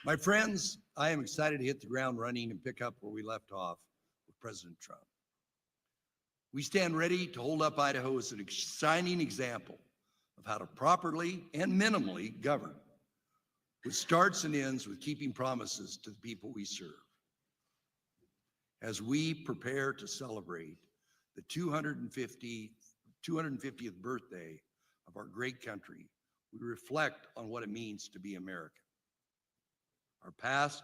My friends, I am excited to hit the ground running and pick up where we left off with President Trump. We stand ready to hold up Idaho as an shining example of how to properly and minimally govern, which starts and ends with keeping promises to the people we serve. As we prepare to celebrate the 250th birthday of our great country, we reflect on what it means to be American. Our past,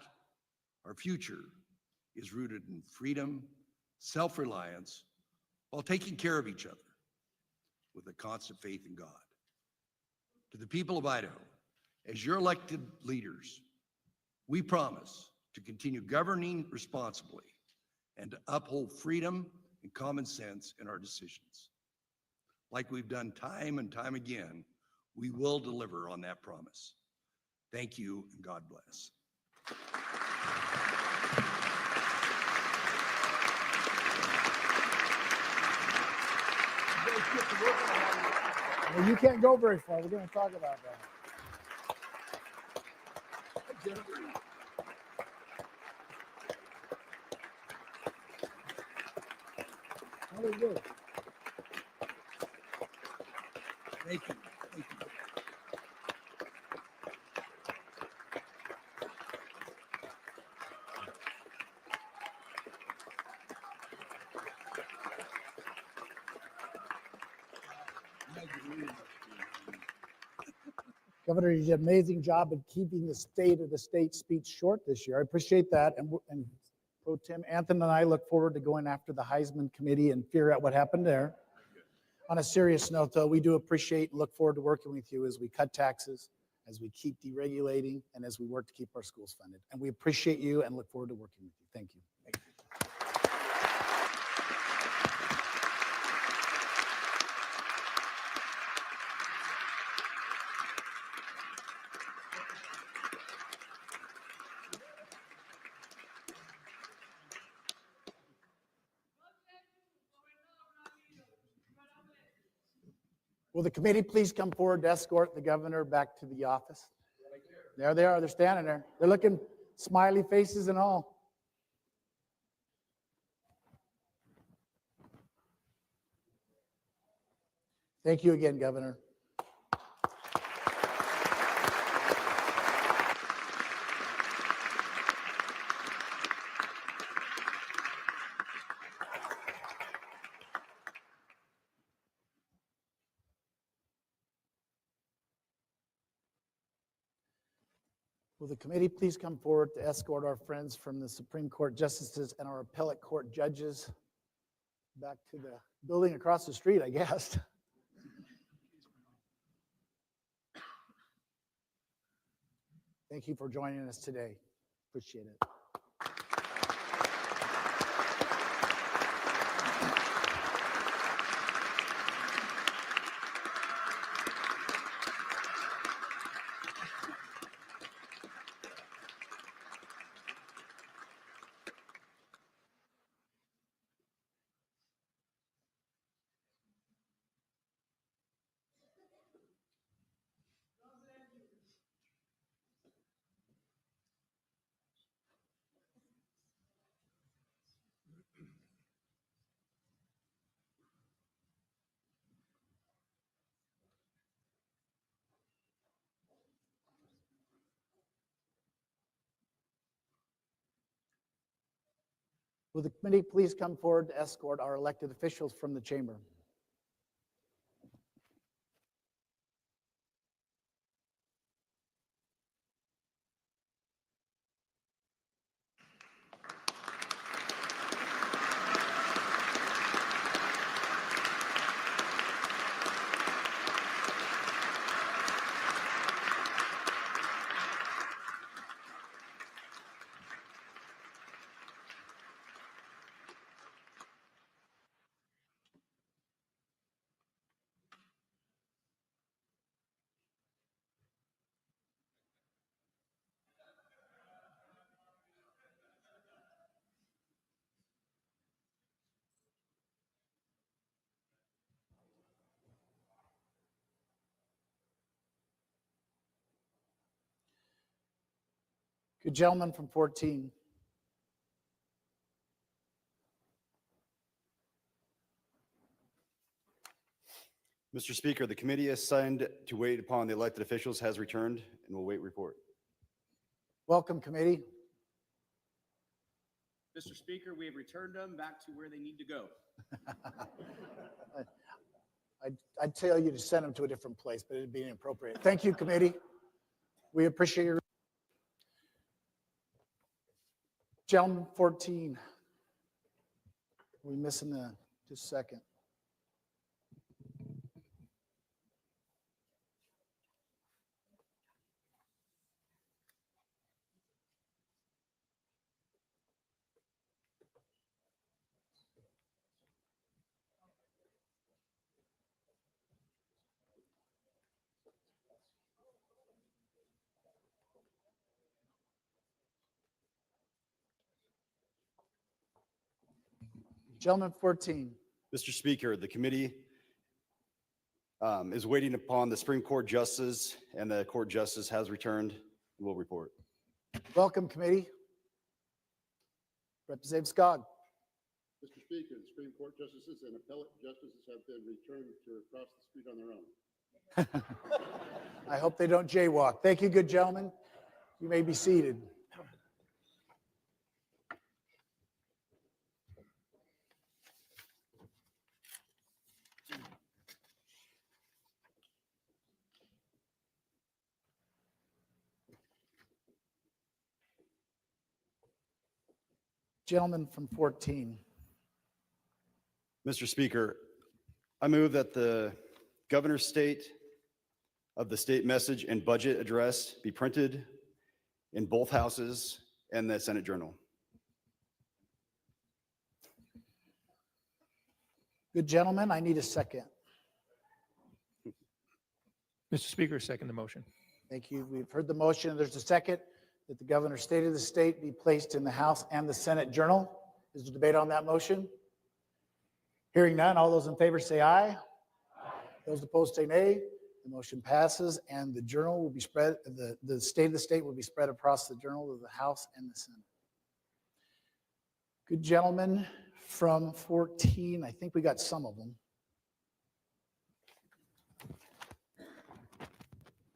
our future is rooted in freedom, self-reliance, while taking care of each other with a constant faith in God. To the people of Idaho, as your elected leaders, we promise to continue governing responsibly and to uphold freedom and common sense in our decisions. Like we've done time and time again, we will deliver on that promise. Thank you, and God bless. Well, you can't go very far. We're going to talk about that. How do you do? Thank you. Thank you. Governor, you did an amazing job of keeping the state of the state speech short this year. I appreciate that. And Pro Tem Anthony and I look forward to going after the Heisman Committee and figure out what happened there. On a serious note, though, we do appreciate and look forward to working with you as we cut taxes, as we keep deregulating, and as we work to keep our schools funded. And we appreciate you and look forward to working with you. Thank you. Thank you. Will the committee please come forward to escort the governor back to the office? There they are. They're standing there. They're looking smiley faces and all. Thank you again, Governor. Will the committee please come forward to escort our friends from the Supreme Court justices and our appellate court judges Back to the building across the street, I guess. Thank you for joining us today. Appreciate it. Will the committee please come forward to escort our elected officials from the chamber? Good gentleman from 14. Mr. Speaker, the committee assigned to wait upon the elected officials has returned and will wait report. Welcome, committee. Mr. Speaker, we have returned them back to where they need to go. I'd tell you to send them to a different place, but it'd be inappropriate. Thank you, committee. We appreciate your. Gentleman 14. We missing the just a second. Gentleman 14. Mr. Speaker, the committee is waiting upon the Supreme Court justice, and the court justice has returned and will report. Welcome, committee. Representative Skog. Mr. Speaker, the Supreme Court justices and appellate justices have been returned to across the street on their own. I hope they don't jaywalk. Thank you, good gentlemen. You may be seated. Gentleman from 14. Mr. Speaker, I move that the governor's state of the state message and budget address be printed in both houses and the Senate Journal. Good gentlemen, I need a second. Mr. Speaker, second the motion. Thank you. We've heard the motion. There's a second that the governor's state of the state be placed in the House and the Senate Journal. Is there debate on that motion? Hearing none, all those in favor say aye. Aye. Those opposed say nay. The motion passes, and the journal will be spread, the state of the state will be spread across the journal of the House and the Senate. Good gentlemen from 14, I think we got some of them.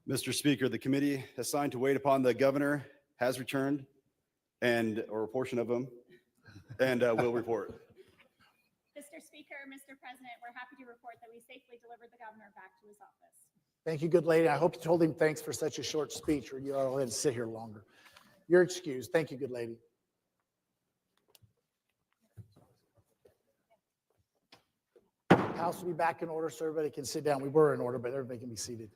Mr. Speaker, the committee assigned to wait upon the governor has returned, or a portion of them, and will report. Mr. Speaker, Mr. President, we're happy to report that we safely delivered the governor back to his office. Thank you, good lady. I hope you told him thanks for such a short speech, or you all had to sit here longer. You're excused. Thank you, good lady. House will be back in order so everybody can sit down. We were in order, but everybody can be seated.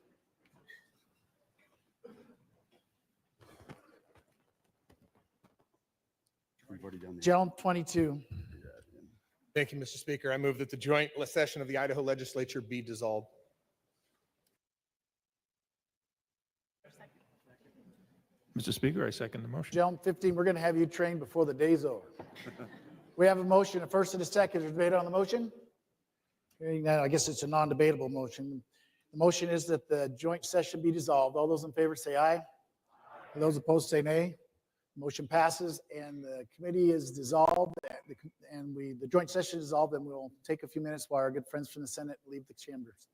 Gentleman 22. Thank you, Mr. Speaker. I move that the joint session of the Idaho Legislature be dissolved. Mr. Speaker, I second the motion. Gentleman 15, we're going to have you trained before the day's over. We have a motion, a first and a second. Is there debate on the motion? Hearing that, I guess it's a non-debatable motion. The motion is that the joint session be dissolved. All those in favor say aye. Those opposed say nay. Motion passes and the committee is dissolved and the joint session is dissolved, and we'll take a few minutes while our good friends from the Senate leave the chambers.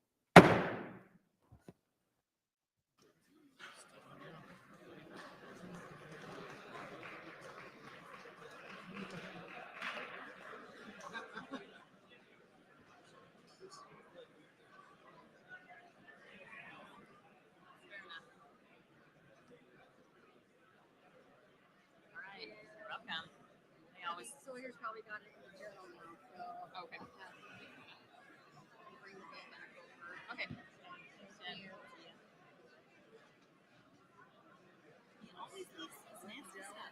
Sawyer's probably got it in the journal now, so. Okay. Bring the bill back over. Okay. Always these nasty stuff.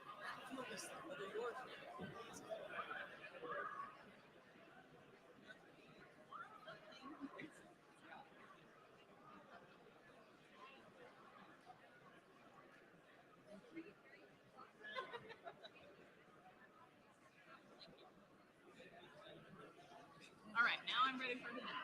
All right, now I'm ready for the next.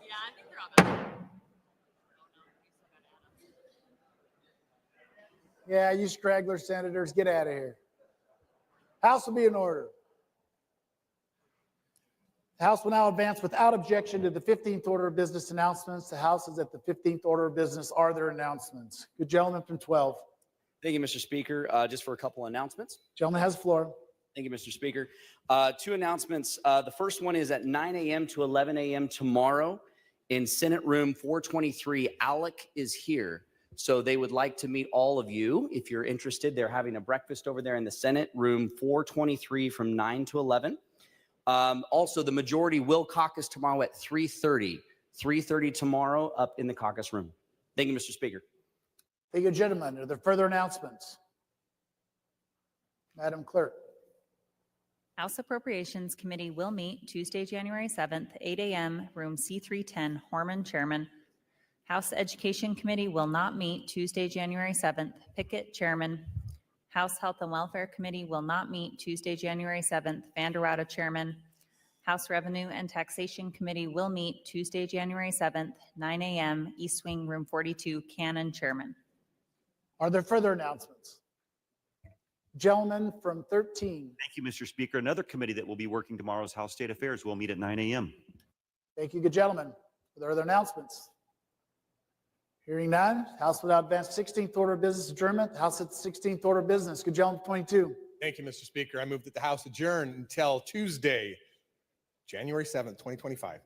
Yeah, I think they're all good. Yeah, you straggler senators, get out of here. House will be in order. The House will now advance without objection to the 15th order of business announcements. The House is at the 15th order of business. Are there announcements? Good gentleman from 12. Thank you, Mr. Speaker. Just for a couple announcements. Gentleman has the floor. Thank you, Mr. Speaker. Two announcements. The first one is at 9 a.m. to 11 a.m. tomorrow in Senate Room 423. ALEC is here. So they would like to meet all of you. If you're interested, they're having a breakfast over there in the Senate Room 423 from 9 to 11. Also, the majority will caucus tomorrow at 3:30. 3:30 tomorrow up in the caucus room. Thank you, Mr. Speaker. Thank you, gentlemen. Are there further announcements? Madam Clerk. House Appropriations Committee will meet Tuesday, January 7th, 8 a.m., room C310, Horman, Chairman. House Education Committee will not meet Tuesday, January 7th, Pickett, Chairman. House Health and Welfare Committee will not meet Tuesday, January 7th, Vanderwoude, Chairman. House Revenue and Taxation Committee will meet Tuesday, January 7th, 9 a.m., East Wing, room 42, Cannon, Chairman. Are there further announcements? Gentleman from 13. Thank you, Mr. Speaker. Another committee that will be working tomorrow's House State Affairs will meet at 9 a.m. Thank you, good gentlemen. Are there other announcements? Hearing none, House without advance 16th order of business adjournment. The House at the 16th order of business. Good gentleman, 22. Thank you, Mr. Speaker. I move that the House adjourn until Tuesday, January 7th, 2025.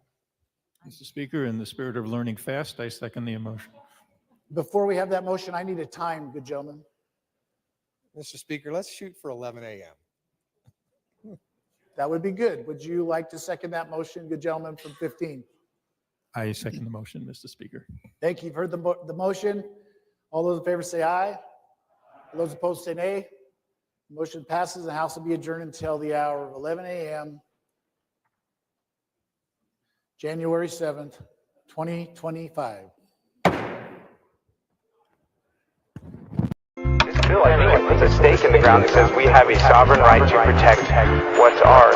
Mr. Speaker, in the spirit of learning fast, I second the motion. Before we have that motion, I need a time, good gentlemen. Mr. Speaker, let's shoot for 11 a.m. That would be good. Would you like to second that motion, good gentleman from 15? I second the motion, Mr. Speaker. Thank you. You've heard the motion. All those in favor say aye. All those opposed say nay. The motion passes. The House will be adjourned until the hour of 11 a.m. January 7th, 2025. This bill, I think, it puts a stake in the ground that says we have a sovereign right to protect what's ours.